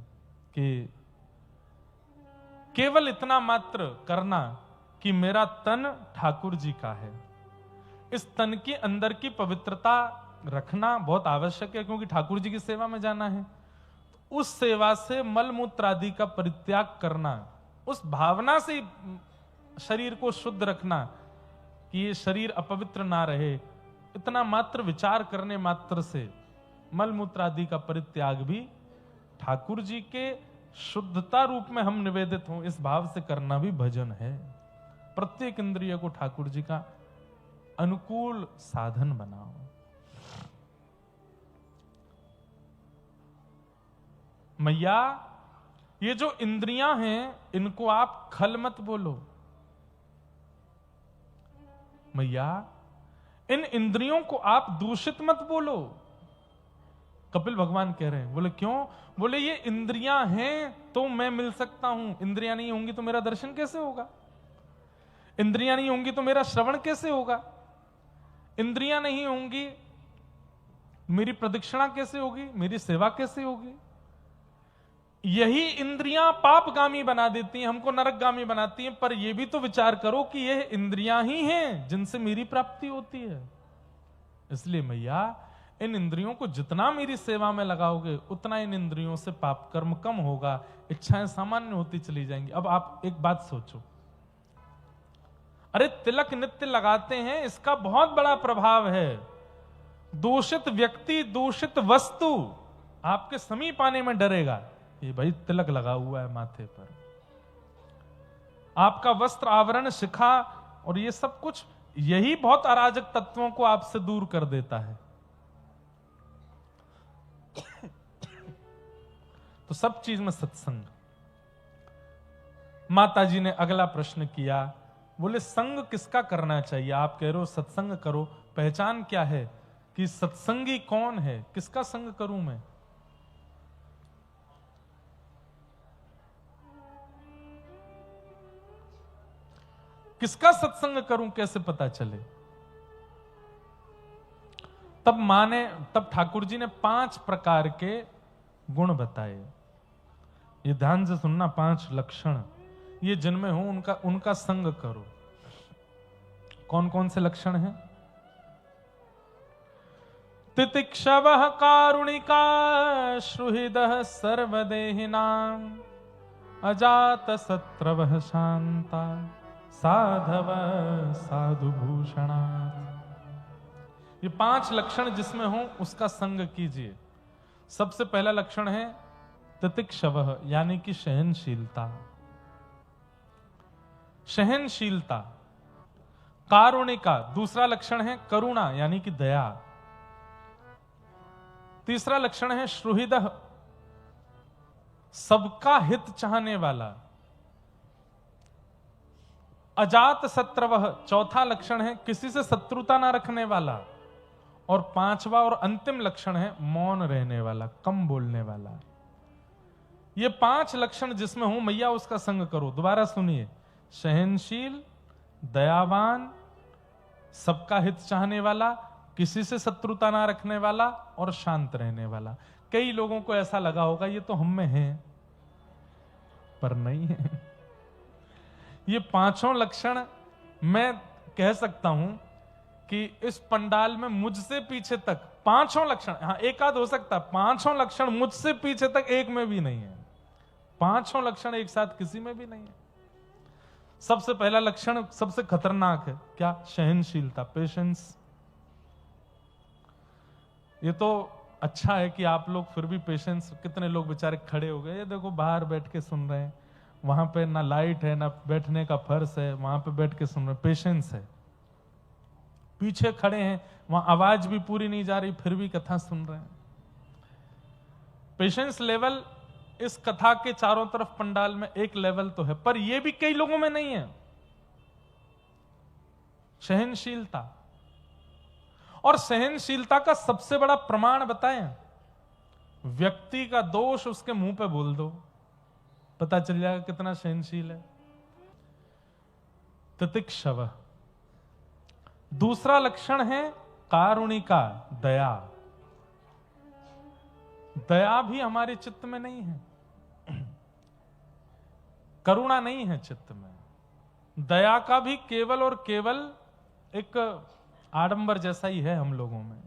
कि केवल इतना मात्र करना कि मेरा तन ठाकुर जी का है, इस तन के अंदर की पवित्रता रखना बहुत आवश्यक है, क्योंकि ठाकुर जी की सेवा में जाना है। तो उस सेवा से मल मूत्र आदि का परित्याग करना, उस भावना से शरीर को शुद्ध रखना कि ये शरीर अपवित्र ना रहे, इतना मात्र विचार करने मात्र से मल मूत्र आदि का परित्याग भी ठाकुर जी के शुद्धता रूप में हम निवेदित हों, इस भाव से करना भी भजन है। प्रत्येक इंद्रिय को ठाकुर जी का अनुकूल साधन बनाओ। मैया ये जो इंद्रियां हैं इनको आप खल मत बोलो। मैया इन इंद्रियों को आप दूषित मत बोलो। कपिल भगवान कह रहे हैं, बोले क्यों? बोले ये इंद्रियां हैं तो मैं मिल सकता हूं, इंद्रियां नहीं होंगी तो मेरा दर्शन कैसे होगा? इंद्रियां नहीं होंगी तो मेरा श्रवण कैसे होगा? इंद्रियां नहीं होंगी मेरी प्रदक्षिणा कैसे होगी, मेरी सेवा कैसे होगी? यही इंद्रियां पापगामी बना देती हैं, हमको नरकगामी बनाती हैं। पर यह भी तो विचार करो कि यह इंद्रियां ही हैं जिनसे मेरी प्राप्ति होती है। इसलिए मैया इन इंद्रियों को जितना मेरी सेवा में लगाओगे उतना इन इंद्रियों से पाप कर्म कम होगा, इच्छाएं सामान्य होती चली जाएंगी। अब आप एक बात सोचो, अरे तिलक नित्य लगाते हैं, इसका बहुत बड़ा प्रभाव है। दूषित व्यक्ति, दूषित वस्तु आपके समीप आने में डरेगा। ये भाई तिलक लगा हुआ है माथे पर, आपका वस्त्र आवरण, शिखा और ये सब कुछ, यही बहुत अराजक तत्वों को आपसे दूर कर देता है। तो सब चीज में सत्संग। माता जी ने अगला प्रश्न किया, बोले संग किसका करना चाहिए? आप कह रहे हो सत्संग करो, पहचान क्या है कि सत्संगी कौन है? किसका संग करूं मैं? किसका सत्संग करूं, कैसे पता चले? तब ठाकुर जी ने 5 प्रकार के गुण बताए। ये ध्यान से सुनना, 5 लक्षण, ये जिनमें हो उनका संग करो। कौन कौन से लक्षण हैं? तितिक्षवः कारुणिका श्रुहृदः सर्वदेहिनां अजात शत्रवः शांता साधव साधुभूषणा। ये 5 लक्षण जिसमें हो उसका संग कीजिए। सबसे पहला लक्षण है तितिक्षवः, यानी कि सहनशीलता। सहनशीलता। कारुणिका, दूसरा लक्षण है करुणा, यानी कि दया। तीसरा लक्षण है श्रुहृदः, सबका हित चाहने वाला। अजात शत्रवः, चौथा लक्षण है किसी से शत्रुता ना रखने वाला। और 5वां और अंतिम लक्षण है मौन रहने वाला, कम बोलने वाला। ये 5 लक्षण जिसमें हो मैया उसका संग करो। दोबारा सुनिए, सहनशील, दयावान, सबका हित चाहने वाला, किसी से शत्रुता ना रखने वाला और शांत रहने वाला। कई लोगों को ऐसा लगा होगा ये तो हम में है, पर नहीं है। ये 5 लक्षण मैं कह सकता हूं कि इस पंडाल में मुझसे पीछे तक 5 लक्षण, हाँ एक आध हो सकता, 5 लक्षण मुझसे पीछे तक एक में भी नहीं है। 5 लक्षण एक साथ किसी में भी नहीं है। सबसे पहला लक्षण सबसे खतरनाक है, क्या? सहनशीलता, पेशेंस। ये तो अच्छा है कि आप लोग फिर भी पेशेंस, कितने लोग बेचारे खड़े हो गए, ये देखो बाहर बैठ के सुन रहे हैं, वहां पे ना लाइट है ना बैठने का फर्श है, वहां पे बैठ के सुन रहे, पेशेंस है। पीछे खड़े हैं, वहां आवाज भी पूरी नहीं जा रही फिर भी कथा सुन रहे हैं। पेशेंस लेवल इस कथा के चारों तरफ पंडाल में एक लेवल तो है, पर यह भी कई लोगों में नहीं है। सहनशीलता। और सहनशीलता का सबसे बड़ा प्रमाण बताएं, व्यक्ति का दोष उसके मुंह पे बोल दो, पता चल जाएगा कितना सहनशील है। तितिक्षव। दूसरा लक्षण है कारुणिका, दया। दया भी हमारे चित्त में नहीं है, करुणा नहीं है चित्त में। दया का भी केवल और केवल एक आडंबर जैसा ही है हम लोगों में।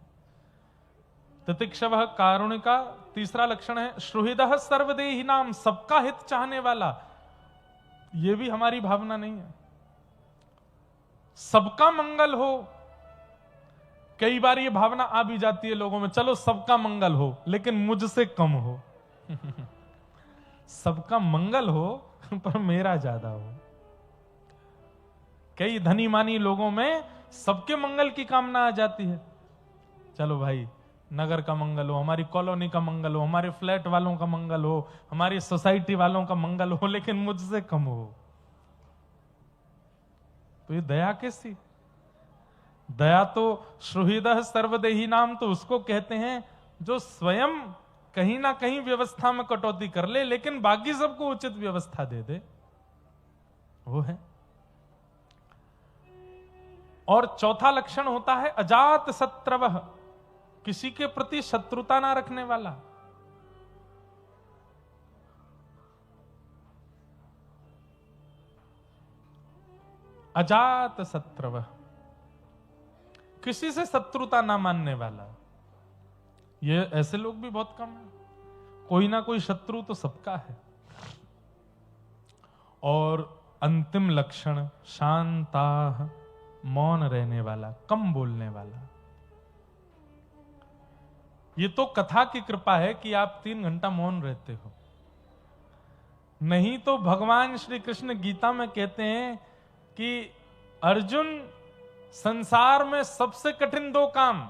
तितिक्षव, कारुणिका। तीसरा लक्षण है श्रुहृदः सर्वदेहिनां, सबका हित चाहने वाला। यह भी हमारी भावना नहीं है। सबका मंगल हो, कई बार ये भावना आ भी जाती है लोगों में, चलो सबका मंगल हो लेकिन मुझसे कम हो। सबका मंगल हो पर मेरा ज्यादा हो। कई धनी मानी लोगों में सबके मंगल की कामना आ जाती है। चलो भाई, नगर का मंगल हो, हमारी कॉलोनी का मंगल हो, हमारे फ्लैट वालों का मंगल हो, हमारी सोसाइटी वालों का मंगल हो, लेकिन मुझसे कम हो। तो ये दया कैसी? दया तो सुहृदः सर्वदेही नाम तो उसको कहते हैं जो स्वयं कहीं ना कहीं व्यवस्था में कटौती कर ले, लेकिन बाकी सबको उचित व्यवस्था दे दे, वो है। और चौथा लक्षण होता है अजात शत्रवः, किसी के प्रति शत्रुता ना रखने वाला। अजात शत्रवः, किसी से शत्रुता ना मानने वाला। ये ऐसे लोग भी बहुत कम हैं। कोई ना कोई शत्रु तो सबका है। और अंतिम लक्षण शांता, मौन रहने वाला, कम बोलने वाला। ये तो कथा की कृपा है कि आप 3 घंटा मौन रहते हो, नहीं तो भगवान श्री कृष्ण गीता में कहते हैं कि अर्जुन, संसार में सबसे कठिन 2 काम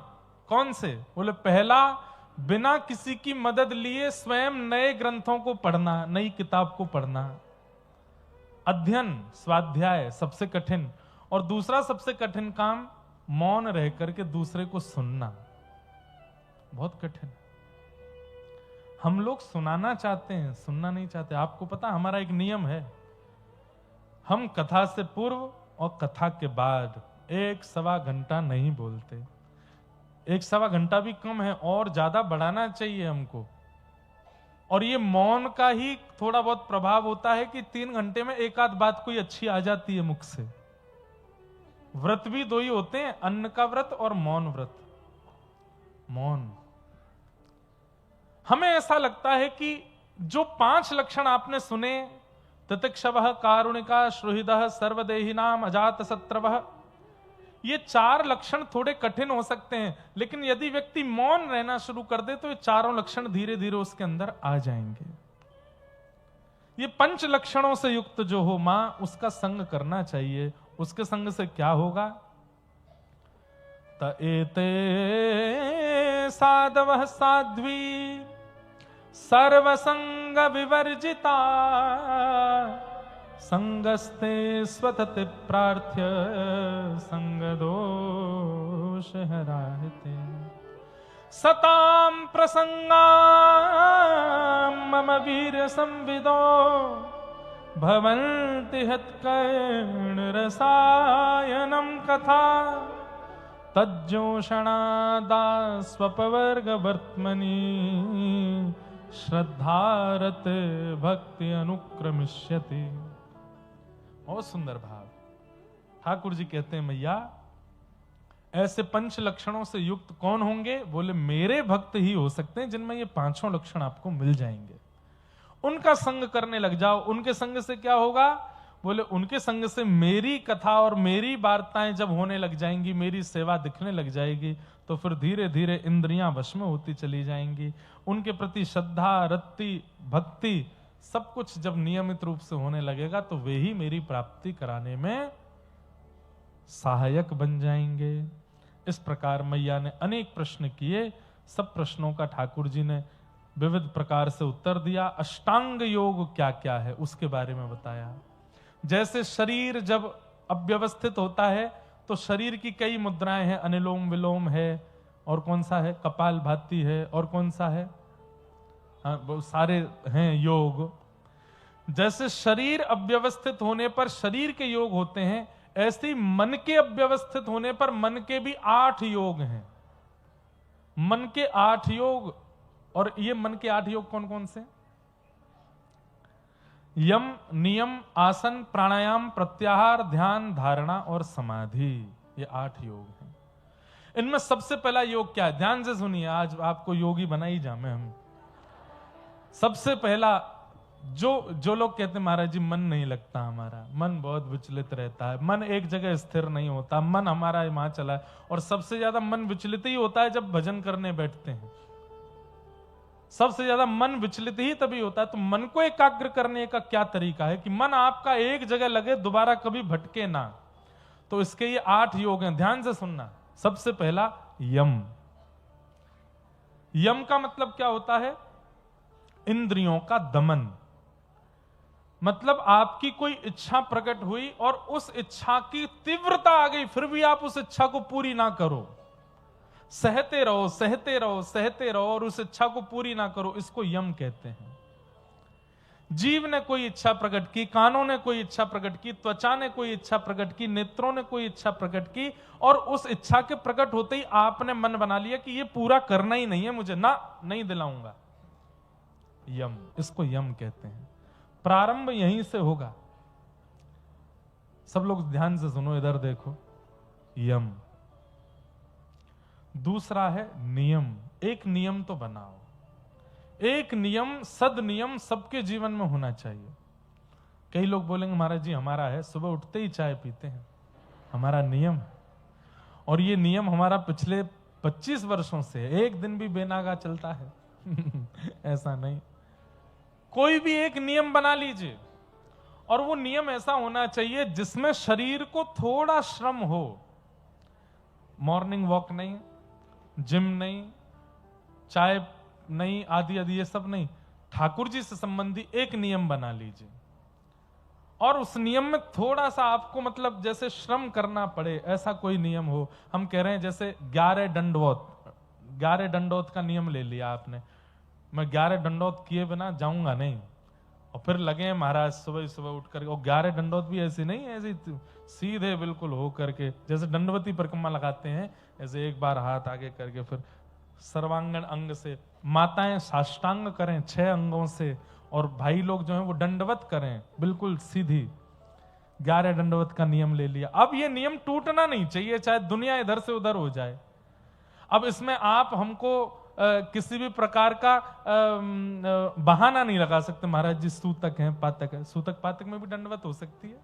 कौन से? बोले पहला, बिना किसी की मदद लिए स्वयं नए ग्रंथों को पढ़ना, नई किताब को पढ़ना, अध्ययन स्वाध्याय सबसे कठिन। और दूसरा सबसे कठिन काम, मौन रह करके दूसरे को सुनना, बहुत कठिन। हम लोग सुनाना चाहते हैं, सुनना नहीं चाहते। आपको पता, हमारा एक नियम है, हम कथा से पूर्व और कथा के बाद 1-1.25 घंटा नहीं बोलते। 1-1.25 घंटा भी कम है, और ज्यादा बढ़ाना चाहिए हमको। और ये मौन का ही थोड़ा बहुत प्रभाव होता है कि 3 घंटे में एक आध बात कोई अच्छी आ जाती है मुख से। व्रत भी 2 ही होते हैं, अन्न का व्रत और मौन व्रत। मौन, हमें ऐसा लगता है कि जो 5 लक्षण आपने सुने, तितिक्षवः, कारुणिका, सुहृदः, सर्वदेहिनाम, अजात शत्रवः, ये 4 लक्षण थोड़े कठिन हो सकते हैं, लेकिन यदि व्यक्ति मौन रहना शुरू कर दे तो ये 4 लक्षण धीरे धीरे उसके अंदर आ जाएंगे। ये 5 लक्षणों से युक्त जो हो मां, उसका संग करना चाहिए। उसके संग से क्या होगा? त एते साधवः साध्वी सर्वसंग विवर्जिता संगस्ते स्वतति प्रार्थ्य संग दोष हराहते सताम प्रसंगा मम वीर संविदो भवन्ति हत्कर्ण रसायनम कथा तज्जोषणादा स्वपवर्ग वर्त्मनि श्रद्धारत भक्ति अनुक्रमिष्यति। बहुत सुंदर भाव। ठाकुर जी कहते हैं, मैया ऐसे 5 लक्षणों से युक्त कौन होंगे? बोले मेरे भक्त ही हो सकते हैं जिनमें ये 5 लक्षण आपको मिल जाएंगे। उनका संग करने लग जाओ। उनके संग से क्या होगा? बोले उनके संग से मेरी कथा और मेरी वार्ताएं जब होने लग जाएंगी, मेरी सेवा दिखने लग जाएगी, तो फिर धीरे धीरे इंद्रियां वश में होती चली जाएंगी। उनके प्रति श्रद्धा, रत्ती, भक्ति सब कुछ जब नियमित रूप से होने लगेगा तो वे ही मेरी प्राप्ति कराने में सहायक बन जाएंगे। इस प्रकार मैया ने अनेक प्रश्न किए। सब प्रश्नों का ठाकुर जी ने विविध प्रकार से उत्तर दिया। अष्टांग योग क्या क्या है उसके बारे में बताया। जैसे शरीर जब अव्यवस्थित होता है तो शरीर की कई मुद्राएं हैं। अनुलोम विलोम है, और कौन सा है? कपालभाति है, और कौन सा है? बहुत सारे हैं योग। जैसे शरीर अव्यवस्थित होने पर शरीर के योग होते हैं, ऐसे ही मन के अव्यवस्थित होने पर मन के भी 8 योग हैं। मन के 8 योग। और ये मन के 8 योग कौन कौन से? यम, नियम, आसन, प्राणायाम, प्रत्याहार, ध्यान, धारणा और समाधि। ये 8 योग हैं। इनमें सबसे पहला योग क्या है? ध्यान से सुनिए, आज आपको योगी बना ही जामे हम। सबसे पहला, जो लोग कहते हैं महाराज जी मन नहीं लगता, हमारा मन बहुत विचलित रहता है, मन एक जगह स्थिर नहीं होता, मन हमारा वहां चला है। और सबसे ज्यादा मन विचलित ही होता है जब भजन करने बैठते हैं। सबसे ज्यादा मन विचलित ही तभी होता है। तो मन को एकाग्र करने का क्या तरीका है कि मन आपका एक जगह लगे, दोबारा कभी भटके ना। तो इसके ये 8 योग हैं, ध्यान से सुनना। सबसे पहला यम। यम का मतलब क्या होता है? इंद्रियों का दमन। मतलब आपकी कोई इच्छा प्रकट हुई और उस इच्छा की तीव्रता आ गई, फिर भी आप उस इच्छा को पूरी ना करो, सहते रहो सहते रहो सहते रहो और उस इच्छा को पूरी ना करो, इसको यम कहते हैं। जीव ने कोई इच्छा प्रकट की, कानों ने कोई इच्छा प्रकट की, त्वचा ने कोई इच्छा प्रकट की, नेत्रों ने कोई इच्छा प्रकट की, और उस इच्छा के प्रकट होते ही आपने मन बना लिया कि ये पूरा करना ही नहीं है मुझे, ना नहीं दिलाऊंगा। यम, इसको यम कहते हैं। प्रारंभ यहीं से होगा। सब लोग ध्यान से सुनो, इधर देखो। यम। दूसरा है नियम। एक नियम तो बनाओ, एक नियम, सद नियम सबके जीवन में होना चाहिए। कई लोग बोलेंगे महाराज जी हमारा है, सुबह उठते ही चाय पीते हैं, हमारा नियम। और ये नियम हमारा पिछले 25 वर्षों से, एक दिन भी बेनागा चलता है ऐसा नहीं। कोई भी एक नियम बना लीजिए, और वो नियम ऐसा होना चाहिए जिसमें शरीर को थोड़ा श्रम हो। मॉर्निंग वॉक नहीं, जिम नहीं, चाय नहीं, आदि आदि ये सब नहीं। ठाकुर जी से संबंधी एक नियम बना लीजिए, और उस नियम में थोड़ा सा आपको मतलब जैसे श्रम करना पड़े, ऐसा कोई नियम हो। हम कह रहे हैं जैसे 11 दंडवत का नियम ले लिया आपने, मैं 11 दंडवत किए बिना जाऊंगा नहीं, और फिर लगे महाराज सुबह सुबह उठ करके, और 11 दंडवत भी ऐसी नहीं, ऐसी सीधे बिल्कुल हो करके, जैसे दंडवती परिक्रमा लगाते हैं ऐसे एक बार हाथ आगे करके, फिर सर्वांगण अंग से, माताएं साष्टांग करें 6 अंगों से, और भाई लोग जो हैं वो दंडवत करें बिल्कुल सीधी। 11 दंडवत का नियम ले लिया। अब ये नियम टूटना नहीं चाहिए, चाहे दुनिया इधर से उधर हो जाए। अब इसमें आप हमको किसी भी प्रकार का बहाना नहीं लगा सकते, महाराज जी सूतक है पातक है। सूतक पातक में भी दंडवत हो सकती है।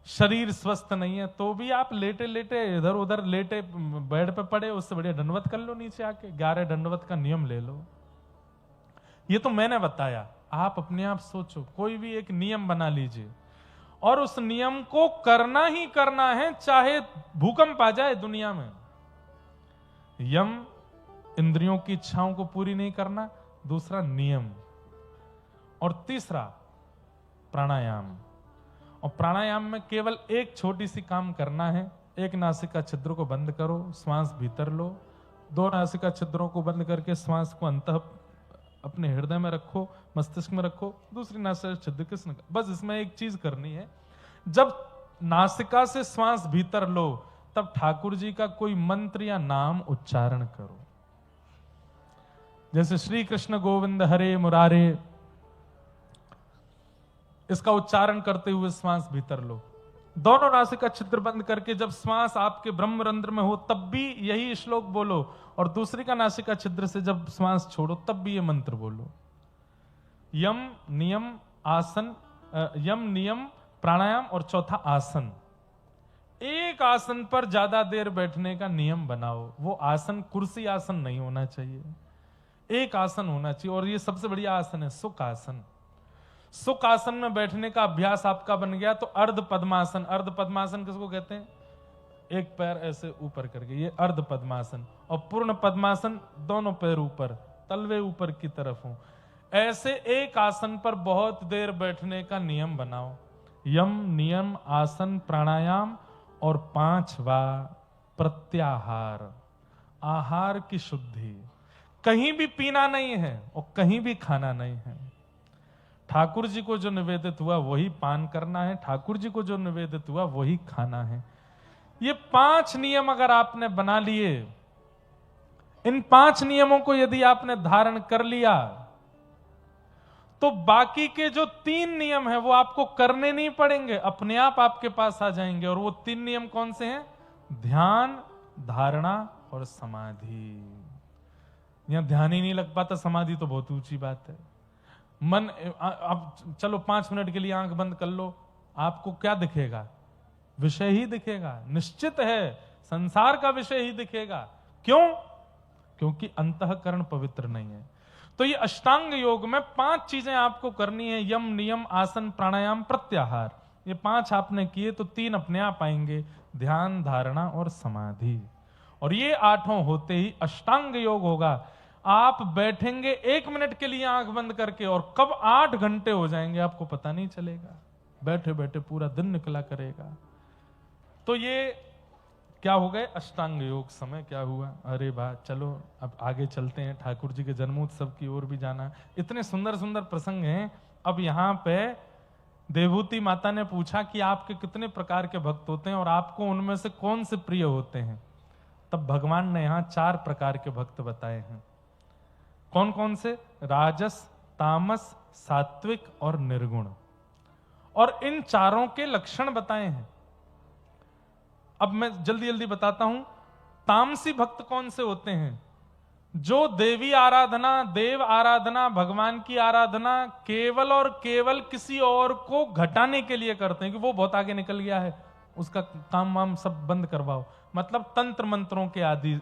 शरीर स्वस्थ नहीं है तो भी आप लेटे लेटे इधर उधर लेटे बेड पे पड़े, उससे बढ़िया दंडवत कर लो नीचे आके। 11 दंडवत का नियम ले लो। ये तो मैंने बताया, आप अपने आप सोचो, कोई भी एक नियम बना लीजिए, और उस नियम को करना ही करना है, चाहे भूकंप आ जाए दुनिया में। यम, इंद्रियों की इच्छाओं को पूरी नहीं करना, दूसरा नियम, और तीसरा प्राणायाम। और प्राणायाम में केवल एक छोटी सी काम करना है। एक नासिका छिद्र को बंद करो, श्वास भीतर लो। 2 नासिका छिद्रों को बंद करके श्वास को अंतः अपने हृदय में रखो, मस्तिष्क में रखो। दूसरी नासिका छिद्र किसने, बस इसमें एक चीज करनी है। जब नासिका से श्वास भीतर लो, तब ठाकुर जी का कोई मंत्र या नाम उच्चारण करो, जैसे श्री कृष्ण गोविंद हरे मुरारे, इसका उच्चारण करते हुए श्वास भीतर लो। दोनों नासिका छिद्र बंद करके जब श्वास आपके ब्रह्मरंध्र में हो तब भी यही श्लोक बोलो, और दूसरी का नासिका छिद्र से जब श्वास छोड़ो तब भी ये मंत्र बोलो। यम नियम आसन, यम नियम प्राणायाम, और चौथा आसन। एक आसन पर ज्यादा देर बैठने का नियम बनाओ। वो आसन कुर्सी आसन नहीं होना चाहिए, एक आसन होना चाहिए। और ये सबसे बढ़िया आसन है सुख आसन। सुख आसन में बैठने का अभ्यास आपका बन गया तो अर्ध पद्मासन। अर्ध पद्मासन किसको कहते हैं? एक पैर ऐसे ऊपर करके, ये अर्ध पद्मासन। और पूर्ण पद्मासन दोनों पैर ऊपर, तलवे ऊपर की तरफ हो। ऐसे एक आसन पर बहुत देर बैठने का नियम बनाओ। यम नियम आसन प्राणायाम, और 5वां प्रत्याहार, आहार की शुद्धि। कहीं भी पीना नहीं है और कहीं भी खाना नहीं है। ठाकुर जी को जो निवेदित हुआ वही पान करना है, ठाकुर जी को जो निवेदित हुआ वही खाना है। ये 5 नियम अगर आपने बना लिए, इन 5 नियमों को यदि आपने धारण कर लिया, तो बाकी के जो 3 नियम है वो आपको करने नहीं पड़ेंगे, अपने आप आपके पास आ जाएंगे। और वो 3 नियम कौन से हैं? ध्यान, धारणा और समाधि। यहां ध्यान ही नहीं लग पाता, समाधि तो बहुत ऊंची बात है। मन, अब चलो 5 मिनट के लिए आंख बंद कर लो, आपको क्या दिखेगा? विषय ही दिखेगा, निश्चित है संसार का विषय ही दिखेगा। क्यों? क्योंकि अंतःकरण पवित्र नहीं है। तो ये अष्टांग योग में 5 चीजें आपको करनी है, यम नियम आसन प्राणायाम प्रत्याहार। ये 5 आपने किए तो 3 अपने आप आएंगे, ध्यान, धारणा और समाधि। और ये 8 होते ही अष्टांग योग होगा। आप बैठेंगे 1 मिनट के लिए आंख बंद करके और कब 8 घंटे हो जाएंगे आपको पता नहीं चलेगा। बैठे बैठे पूरा दिन निकला करेगा। तो ये क्या हो गए अष्टांग योग। समय क्या हुआ? अरे वाह, चलो अब आगे चलते हैं, ठाकुर जी के जन्मोत्सव की ओर भी जाना। इतने सुंदर सुंदर प्रसंग हैं। अब यहाँ पे देवहूति माता ने पूछा कि आपके कितने प्रकार के भक्त होते हैं और आपको उनमें से कौन से प्रिय होते हैं। तब भगवान ने यहाँ 4 प्रकार के भक्त बताए हैं। कौन कौन से? राजस, तामस, सात्विक और निर्गुण। और इन चारों के लक्षण बताए हैं। अब मैं जल्दी जल्दी बताता हूं। तामसी भक्त कौन से होते हैं? जो देवी आराधना, देव आराधना, भगवान की आराधना केवल और केवल किसी और को घटाने के लिए करते हैं कि वो बहुत आगे निकल गया है, उसका काम वाम सब बंद करवाओ। मतलब तंत्र मंत्रों के आदि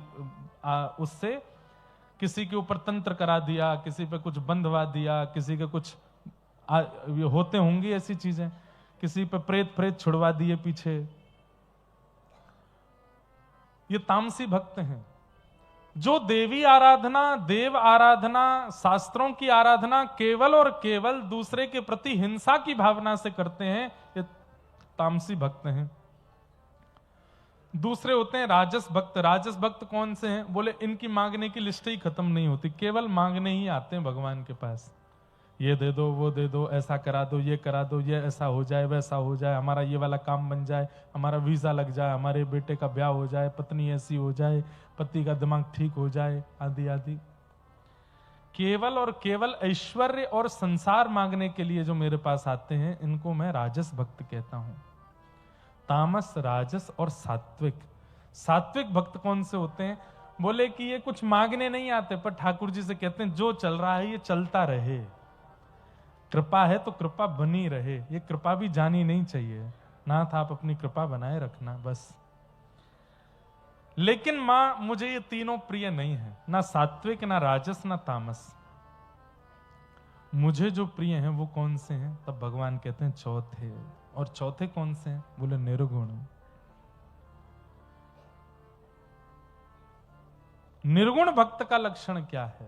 उससे किसी के ऊपर तंत्र करा दिया, किसी पे कुछ बंधवा दिया, किसी के कुछ होते होंगी ऐसी चीजें, किसी पे प्रेत छुड़वा दिए पीछे। ये तामसी भक्त हैं। जो देवी आराधना, देव आराधना, शास्त्रों की आराधना केवल और केवल दूसरे के प्रति हिंसा की भावना से करते हैं, ये तामसी भक्त हैं। दूसरे होते हैं राजस भक्त। राजस भक्त कौन से हैं? बोले इनकी मांगने की लिस्ट ही खत्म नहीं होती, केवल मांगने ही आते हैं भगवान के पास। ये दे दो, वो दे दो, ऐसा करा दो, ये करा दो, ये ऐसा हो जाए, वैसा हो जाए, हमारा ये वाला काम बन जाए, हमारा वीजा लग जाए, हमारे बेटे का ब्याह हो जाए, पत्नी ऐसी हो जाए, पति का दिमाग ठीक हो जाए, आदि आदि। केवल और केवल ऐश्वर्य और संसार मांगने के लिए जो मेरे पास आते हैं, इनको मैं राजस भक्त कहता हूं। तामस, राजस और सात्विक। सात्विक भक्त कौन से होते हैं? बोले कि ये कुछ मांगने नहीं आते, पर ठाकुर जी से कहते हैं जो चल रहा है ये चलता रहे, कृपा है तो कृपा बनी रहे। ये कृपा भी जानी नहीं चाहिए, नाथ आप अपनी कृपा बनाए रखना बस। लेकिन मां मुझे ये तीनों प्रिय नहीं है, ना सात्विक, ना राजस, ना तामस। मुझे जो प्रिय हैं वो कौन से हैं? तब भगवान कहते हैं चौथे। और चौथे कौन से हैं? बोले निर्गुण। निर्गुण भक्त का लक्षण क्या है?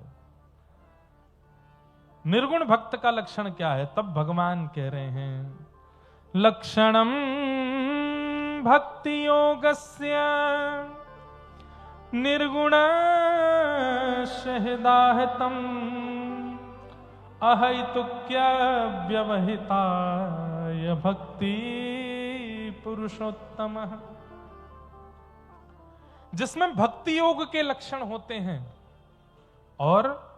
निर्गुण भक्त का लक्षण क्या है? तब भगवान कह रहे हैं लक्षणम भक्ति योगस्य निर्गुण शहदाहतम अहैतुक्य व्यवहिताय भक्ति पुरुषोत्तम। जिसमें भक्ति योग के लक्षण होते हैं और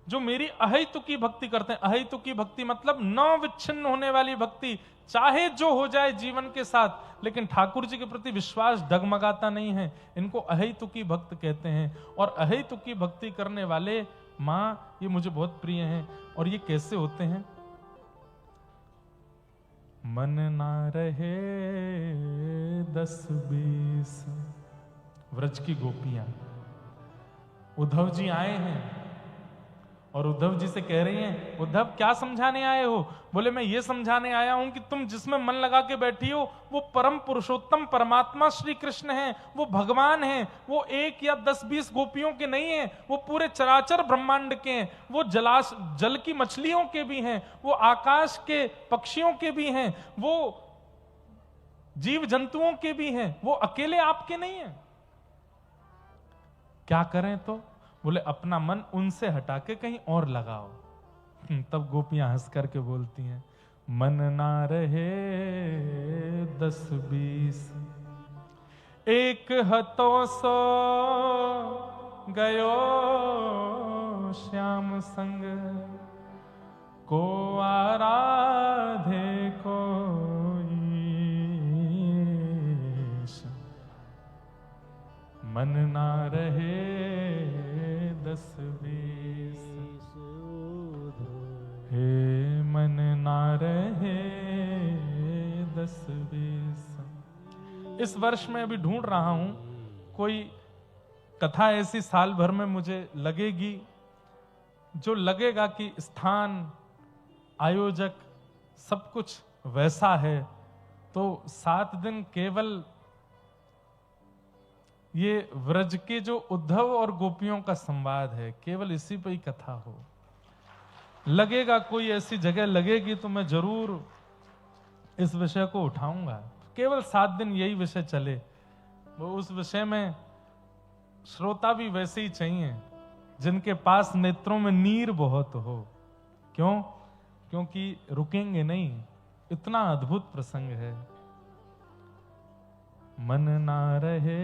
जो मेरी अहैतुकी भक्ति करते हैं। अहैतुकी भक्ति मतलब न विच्छिन्न होने वाली भक्ति, चाहे जो हो जाए जीवन के साथ, लेकिन ठाकुर जी के प्रति विश्वास डगमगाता नहीं है, इनको अहैतुकी भक्त कहते हैं। और अहैतुकी भक्ति करने वाले मां ये मुझे बहुत प्रिय हैं। और ये कैसे होते हैं? मन ना रहे 10-20। व्रज की गोपियां, उद्धव जी आए हैं और उद्धव जी से कह रही हैं उद्धव क्या समझाने आए हो? बोले मैं ये समझाने आया हूं कि तुम जिसमें मन लगा के बैठी हो वो परम पुरुषोत्तम परमात्मा श्री कृष्ण हैं, वो भगवान हैं, वो 1 या 10-20 गोपियों के नहीं हैं, वो पूरे चराचर ब्रह्मांड के हैं, वो जल की मछलियों के भी हैं, वो आकाश के पक्षियों के भी हैं, वो जीव जंतुओं के भी हैं, वो अकेले आपके नहीं हैं। क्या करें तो? बोले अपना मन उनसे हटा के कहीं और लगाओ। तब गोपियां हंस करके बोलती हैं मन ना रहे 10-20 एक हतो सो गयो श्याम संग को आराधे कोई मन ना रहे 10-20 हे मन ना रहे 10-20। इस वर्ष में अभी ढूंढ रहा हूं कोई कथा ऐसी साल भर में मुझे लगेगी जो लगेगा कि स्थान, आयोजक सब कुछ वैसा है तो 7 दिन केवल ये व्रज के जो उद्धव और गोपियों का संवाद है, केवल इसी पे ही कथा हो। लगेगा कोई ऐसी जगह लगेगी तो मैं जरूर इस विषय को उठाऊंगा। केवल 7 दिन यही विषय चले, वो उस विषय में श्रोता भी वैसे ही चाहिए जिनके पास नेत्रों में नीर बहुत हो। क्यों? क्योंकि रुकेंगे नहीं, इतना अद्भुत प्रसंग है। मन ना रहे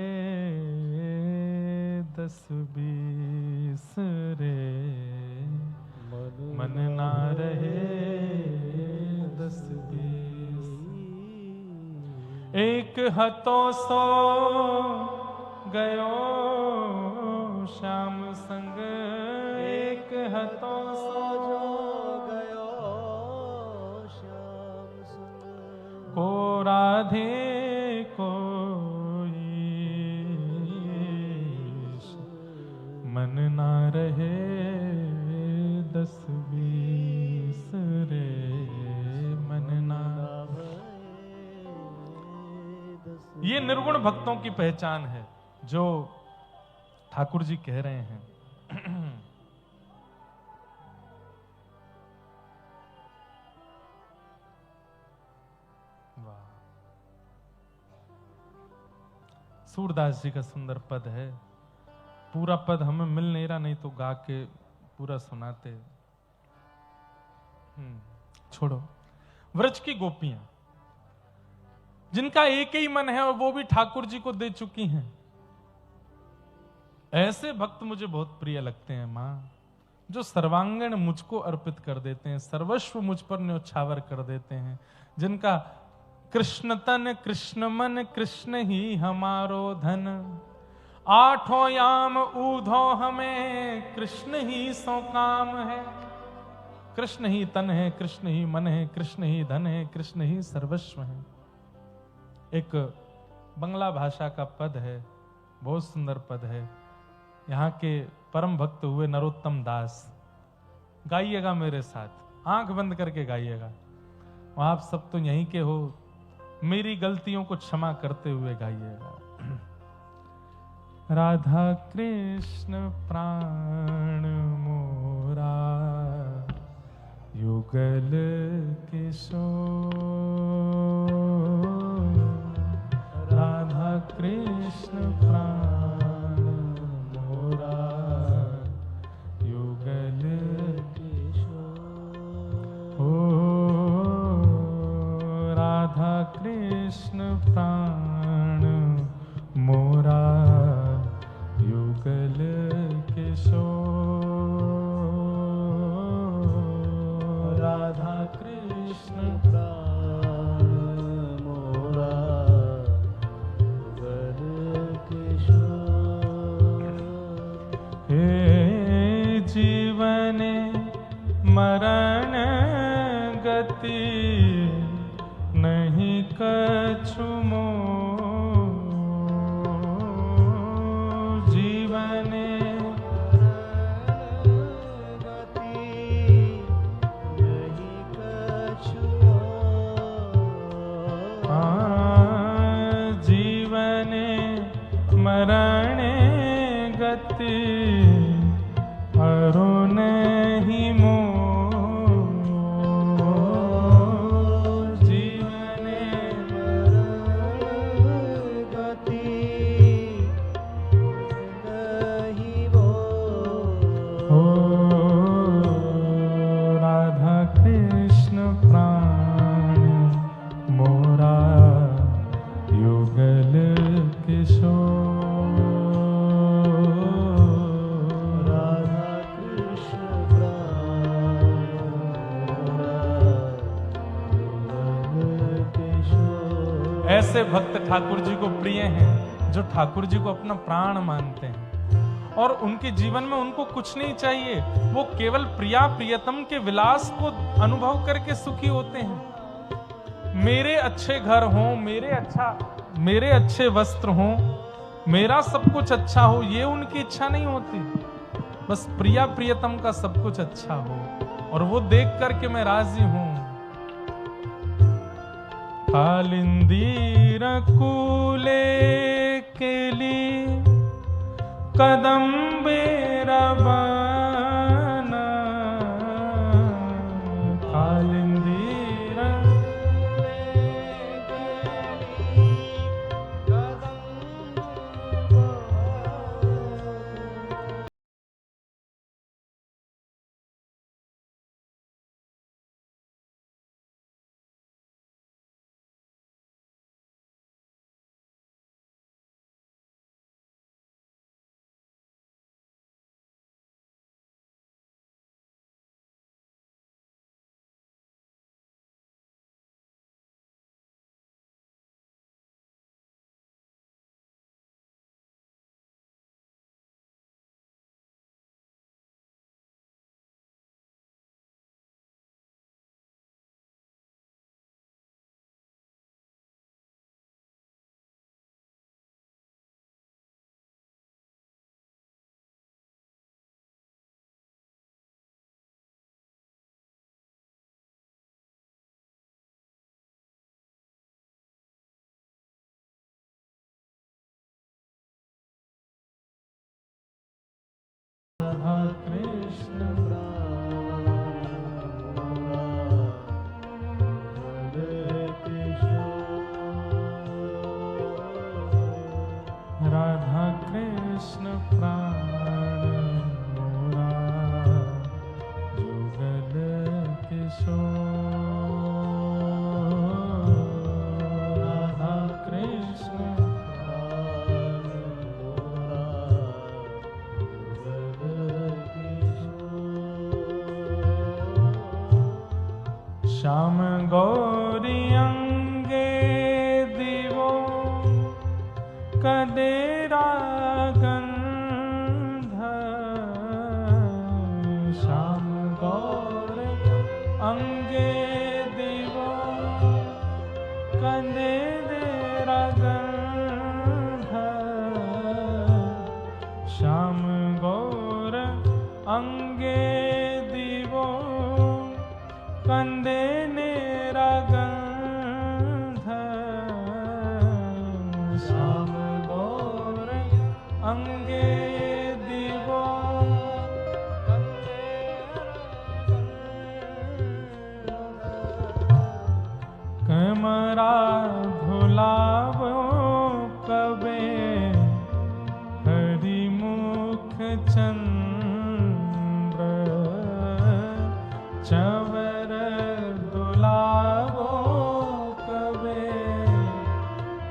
10-20 रे, मन ना रहे 10-20, एक हतो सो गयो श्याम संग, एक हतो सो गयो श्याम संग, को राधे मन ना रहे 10-20 रे, मन ना। ये निर्गुण भक्तों की पहचान है जो ठाकुर जी कह रहे हैं। वाह, सूरदास जी का सुंदर पद है। पूरा पद हमें मिल नहीं रहा, नहीं तो गा के पूरा सुनाते। छोड़ो। व्रज की गोपियां जिनका एक ही मन है और वो भी ठाकुर जी को दे चुकी हैं, ऐसे भक्त मुझे बहुत प्रिय लगते हैं मां, जो सर्वांगण मुझको अर्पित कर देते हैं, सर्वस्व मुझ पर न्योछावर कर देते हैं, जिनका कृष्ण तन कृष्ण मन कृष्ण ही हमारो धन, आठों याम ऊधो हमें कृष्ण ही सो काम है। कृष्ण ही तन है, कृष्ण ही मन है, कृष्ण ही धन है, कृष्ण ही सर्वस्व है। एक बंगला भाषा का पद है, बहुत सुंदर पद है। यहाँ के परम भक्त हुए नरोत्तम दास, गाइएगा मेरे साथ, आंख बंद करके गाइएगा। आप सब तो यहीं के हो, मेरी गलतियों को क्षमा करते हुए गाइएगा। राधा कृष्ण प्राण मोरा, युगल किशोर, राधा कृष्ण प्राण मोरा, युगल किशोर, ओ राधा कृष्ण प्राण मोरा, युगल किशोर, राधा कृष्ण प्राण मोरा, युगल किशोर, हे जीवन मरण गति नहीं कछु मोह, जीवन गति नहीं कछु मोह, जीवन मरण गति अरु नहीं मोह, जीवन गति नहीं मोह, हो राधा कृष्ण प्राण मोरा, युगल किशोर, राधा कृष्ण प्राण मोरा, युगल किशोर। ऐसे भक्त ठाकुर जी को प्रिय हैं, जो ठाकुर जी को अपना प्राण मानते हैं और उनके जीवन में उनको कुछ नहीं चाहिए, वो केवल प्रिया प्रियतम के विलास को अनुभव करके सुखी होते हैं। मेरे अच्छे घर हों, मेरे अच्छे वस्त्र हों, मेरा सब कुछ अच्छा हो, ये उनकी इच्छा नहीं होती। बस प्रिया प्रियतम का सब कुछ अच्छा हो और वो देख करके मैं राजी हूं। कालिंदीर कूले केली कदम्बे रवन कालिंदीर कृष्ण राधा कृष्ण प्राण मोरा जुगल किशोर राधा कृष्ण श्याम गौरी अंगे दिवो कदेरा गंध श्याम गौरी अंगे दिवो कदेरा गंध श्याम गौर अंगे दिवो कंदे नेरा गंध श्याम गौर अंगे दिवो कमरा धुलावो कबे हरिमुख चंद्र चवर दुलावो कबे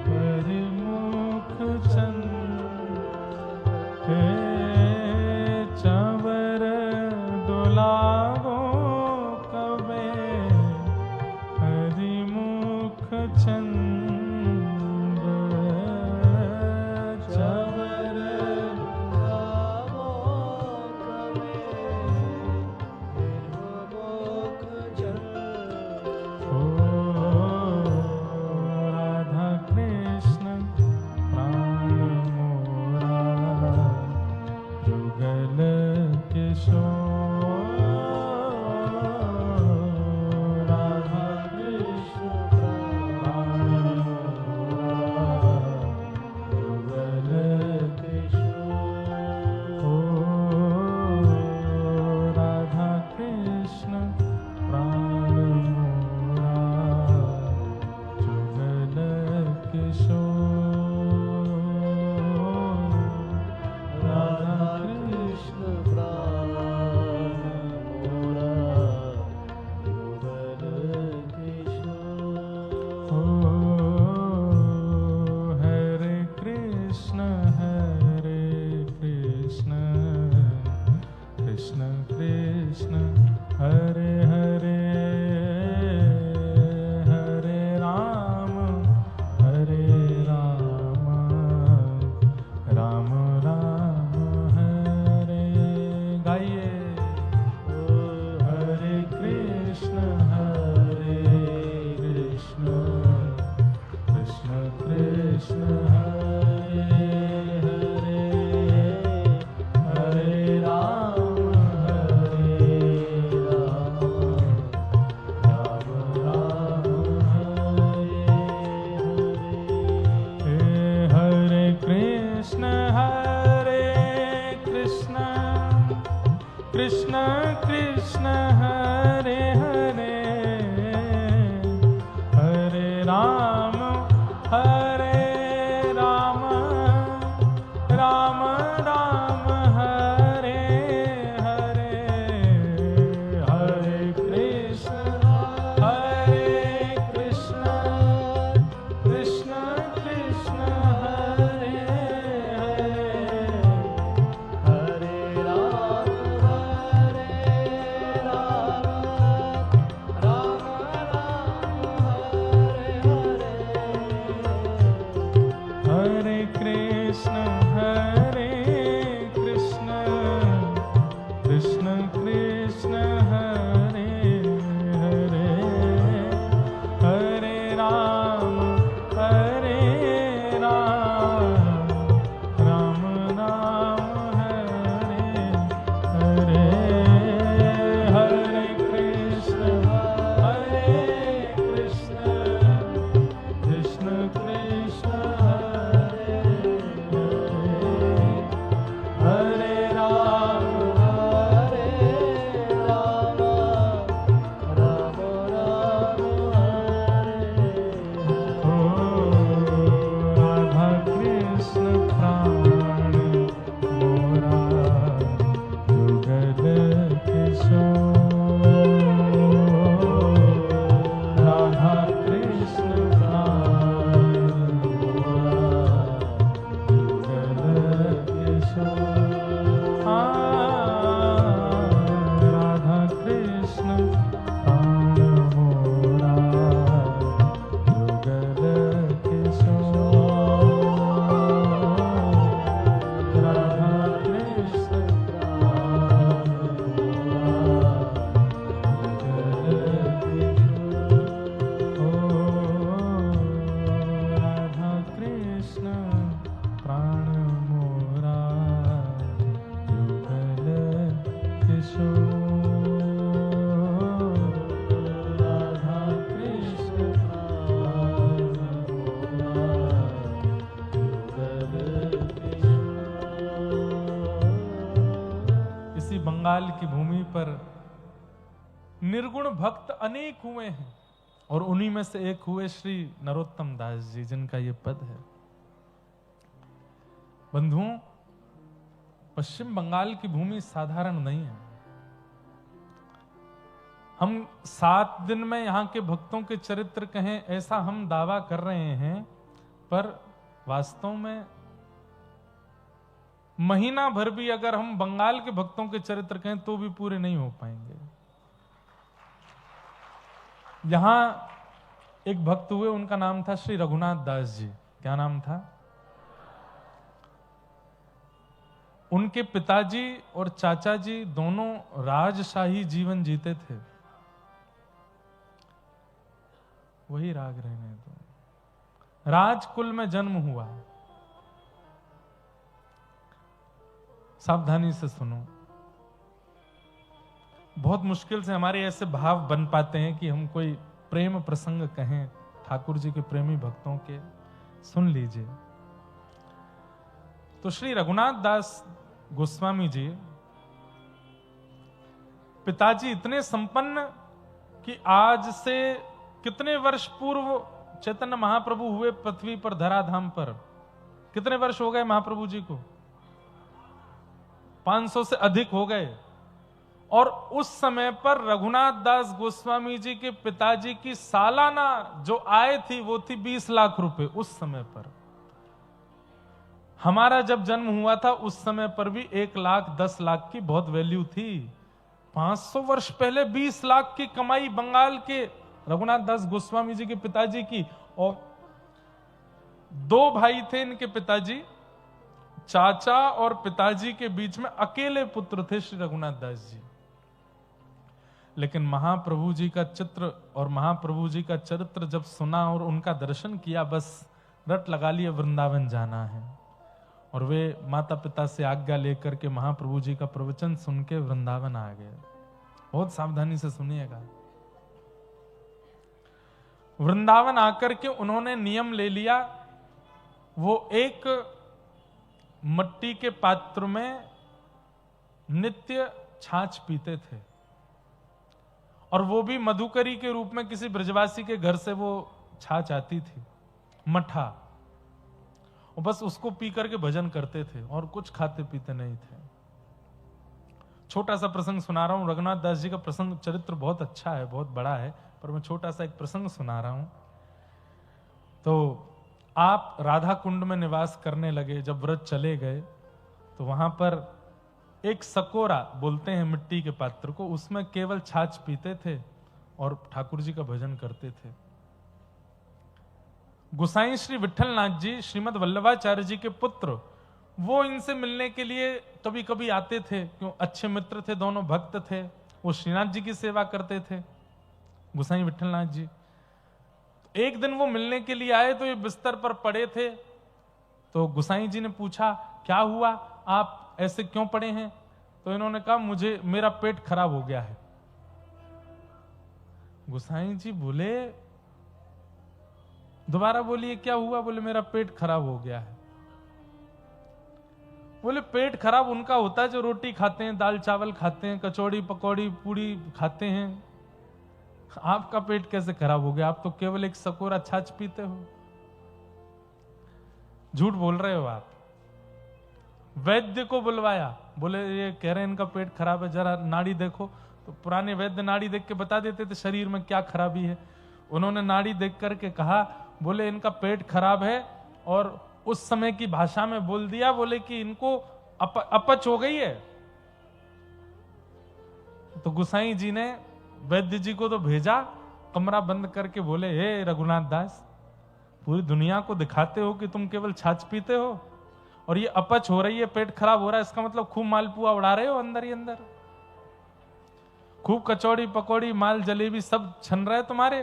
हरिमुख चंद्र चवर दुलावो कबे हरिमुख चंद्र चवर दुलावो कबे ओ राधा कृष्ण प्राण मोरा जुगल किशोर राधा कृष्ण प्राण मोरा जुगल किशोर ओ राधा कृष्ण प्राण मोरा जुगल किशोर राधा कृष्ण प्राण मोरा जुगल किशोर ओ हरे कृष्ण कृष्ण कृष्ण हरे हरे हरे राम राम राम हरे गाइए ओ हरे कृष्ण कृष्ण कृष्ण हरे हरे हरे राम राम राम हरे कृष्ण कृष्ण हरे हरे, हरे राम राम राम हरे हरे, हरे कृष्ण कृष्ण कृष्ण हरे हरे, हरे राम राम हरे हरे, हरे कृष्ण कृष्ण कृष्ण हरे हरे, हरे राम राम राम हरे हरे, हरे कृष्ण कृष्ण कृष्ण हरे हरे, हरे राम राम राम हरे ओ राधा कृष्ण प्राण मोरा, जुगल किशोर, राधा कृष्ण प्राण मोरा, जुगल किशोर, राधा कृष्ण प्राण मोरा, जुगल किशोर, राधा कृष्ण प्राण मोरा, जुगल किशोर, ओ राधा कृष्ण प्राण मोरा, जुगल किशोर, राधा कृष्ण प्राण मोरा, जुगल किशोर। इसी बंगाल की भूमि पर निर्गुण भक्त अनेक हुए हैं, और उन्हीं में से एक हुए श्री नरोत्तम दास जी, जिनका ये पद है। बंधुओं, पश्चिम बंगाल की भूमि साधारण नहीं है। हम 7 दिन में यहाँ के भक्तों के चरित्र कहें, ऐसा हम दावा कर रहे हैं, पर वास्तव में महीना भर भी अगर हम बंगाल के भक्तों के चरित्र कहें तो भी पूरे नहीं हो पाएंगे। यहां एक भक्त हुए, उनका नाम था श्री रघुनाथ दास जी। क्या नाम था? उनके पिताजी और चाचा जी दोनों राजशाही जीवन जीते थे। वही राग रहने दो। राजकुल में जन्म हुआ। सावधानी से सुनो। बहुत मुश्किल से हमारे ऐसे भाव बन पाते हैं कि हम कोई प्रेम प्रसंग कहें ठाकुर जी के प्रेमी भक्तों के। सुन लीजिए। तो श्री रघुनाथ दास गोस्वामी जी, पिताजी इतने संपन्न कि आज से कितने वर्ष पूर्व चैतन्य महाप्रभु हुए पृथ्वी पर, धराधाम पर। कितने वर्ष हो गए महाप्रभु जी को? 500 से अधिक हो गए। और उस समय पर रघुनाथ दास गोस्वामी जी के पिताजी की सालाना जो आय थी वो थी 20 लाख रुपए उस समय पर। हमारा जब जन्म हुआ था उस समय पर भी 1,10,00,000 की बहुत वैल्यू थी। 500 वर्ष पहले 20 लाख की कमाई बंगाल के रघुनाथ दास गोस्वामी जी के पिताजी की। और 2 भाई थे इनके पिताजी। चाचा और पिताजी के बीच में अकेले पुत्र थे श्री रघुनाथ दास जी। लेकिन महाप्रभु जी का चित्र और महाप्रभु जी का चरित्र जब सुना और उनका दर्शन किया, बस रट लगा लिया वृंदावन जाना है। और वे माता पिता से आज्ञा लेकर के महाप्रभु जी का प्रवचन सुन के वृंदावन आ गए। बहुत सावधानी से सुनिएगा। वृंदावन आकर के उन्होंने नियम ले लिया, वो एक मट्टी के पात्र में नित्य छाछ पीते थे, और वो भी मधुकरी के रूप में किसी ब्रजवासी के घर से वो छाछ आती थी, मठा, और बस उसको पी करके भजन करते थे और कुछ खाते पीते नहीं थे। छोटा सा प्रसंग सुना रहा हूं। रघुनाथ दास जी का प्रसंग चरित्र बहुत अच्छा है, बहुत बड़ा है, पर मैं छोटा सा एक प्रसंग सुना रहा हूं। तो आप राधा कुंड में निवास करने लगे, जब व्रत चले गए तो वहां पर एक सकोरा बोलते हैं मिट्टी के पात्र को, उसमें केवल छाछ पीते थे और ठाकुर जी का भजन करते थे। गोसाई श्री विठलनाथ जी श्रीमद वल्लभाचार्य जी के पुत्र, वो इनसे मिलने के लिए कभी कभी आते थे, क्यों अच्छे मित्र थे, दोनों भक्त थे, वो श्रीनाथ जी की सेवा करते थे गोसाई विठलनाथ जी। एक दिन वो मिलने के लिए आए तो ये बिस्तर पर पड़े थे, तो गोसाई जी ने पूछा क्या हुआ, आप ऐसे क्यों पड़े हैं? तो इन्होंने कहा मुझे मेरा पेट खराब हो गया है। गोसाई जी बोले दोबारा बोलिए क्या हुआ? बोले मेरा पेट खराब हो गया है। बोले पेट खराब उनका होता है जो रोटी खाते हैं, दाल चावल खाते हैं, कचौड़ी पकौड़ी पूड़ी खाते हैं, आपका पेट कैसे खराब हो गया? आप तो केवल एक सकोरा छाछ पीते हो, झूठ बोल रहे हो आप। वैद्य को बुलवाया, बोले ये कह रहे हैं इनका पेट खराब है, जरा नाड़ी देखो। तो पुराने वैद्य नाड़ी देख के बता देते थे शरीर में क्या खराबी है। उन्होंने नाड़ी देख करके कहा, बोले इनका पेट खराब है, और उस समय की भाषा में बोल दिया, बोले कि इनको अपच हो गई है। तो गोसाई जी ने वैद्य जी को तो भेजा, कमरा बंद करके बोले हे रघुनाथ दास, पूरी दुनिया को दिखाते हो कि तुम केवल छाछ पीते हो, और ये अपच हो रही है, पेट खराब हो रहा है, इसका मतलब खूब मालपुआ उड़ा रहे हो अंदर ही अंदर, खूब कचौड़ी पकौड़ी माल जलेबी सब छन रहा है तुम्हारे,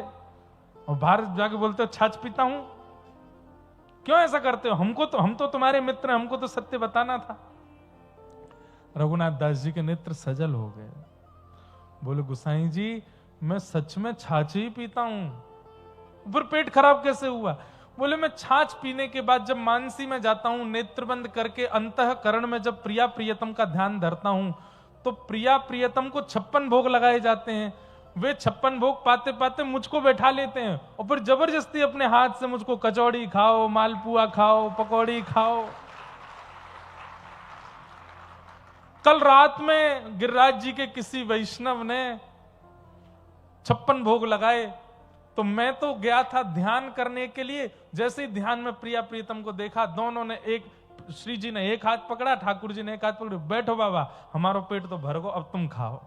और बाहर जाके बोलते हो छाछ पीता हूं। क्यों ऐसा करते हो? हम तो तुम्हारे मित्र हैं, हमको तो सत्य बताना था। रघुनाथ दास जी के नेत्र सजल हो गए। बोले गोसाई जी मैं सच में छाछ ही पीता हूं, फिर पेट खराब कैसे हुआ? बोले मैं छाछ पीने के बाद जब मानसी में जाता हूं, नेत्र बंद करके अंतःकरण में जब प्रिया प्रियतम का ध्यान धरता हूं, तो प्रिया प्रियतम को 56 भोग लगाए जाते हैं। वे 56 भोग पाते पाते मुझको बैठा लेते हैं, और फिर जबरदस्ती अपने हाथ से मुझको कचौड़ी खाओ, मालपुआ खाओ, पकौड़ी खाओ। कल रात में गिरिराज जी के किसी वैष्णव ने 56 भोग लगाए, तो मैं तो गया था ध्यान करने के लिए। जैसे ही ध्यान में प्रिया प्रीतम को देखा, दोनों ने एक, श्री जी ने एक हाथ पकड़ा, ठाकुर जी ने एक हाथ पकड़ा, बैठो बाबा हमारो पेट तो भर गो, अब तुम खाओ।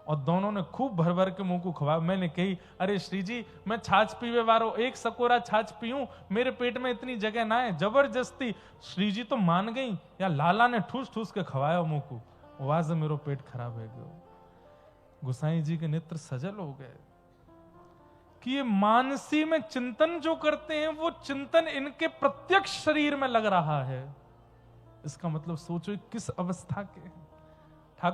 और दोनों ने खूब भर भर के मुंह को खवाया। मैंने कही अरे श्री जी मैं छाछ पीवे वारो, एक सकोरा छाछ पीऊं, मेरे पेट में इतनी जगह ना है। जबरदस्ती श्री जी तो मान गई, या लाला ने ठूस ठूस के खवाया मुंह को, आवाज से मेरो पेट खराब है गयो। गोसाई जी के नेत्र सजल हो गए कि ये मानसी में चिंतन जो करते हैं, वो चिंतन इनके प्रत्यक्ष शरीर में लग रहा है। इसका मतलब सोचो किस अवस्था के हैं।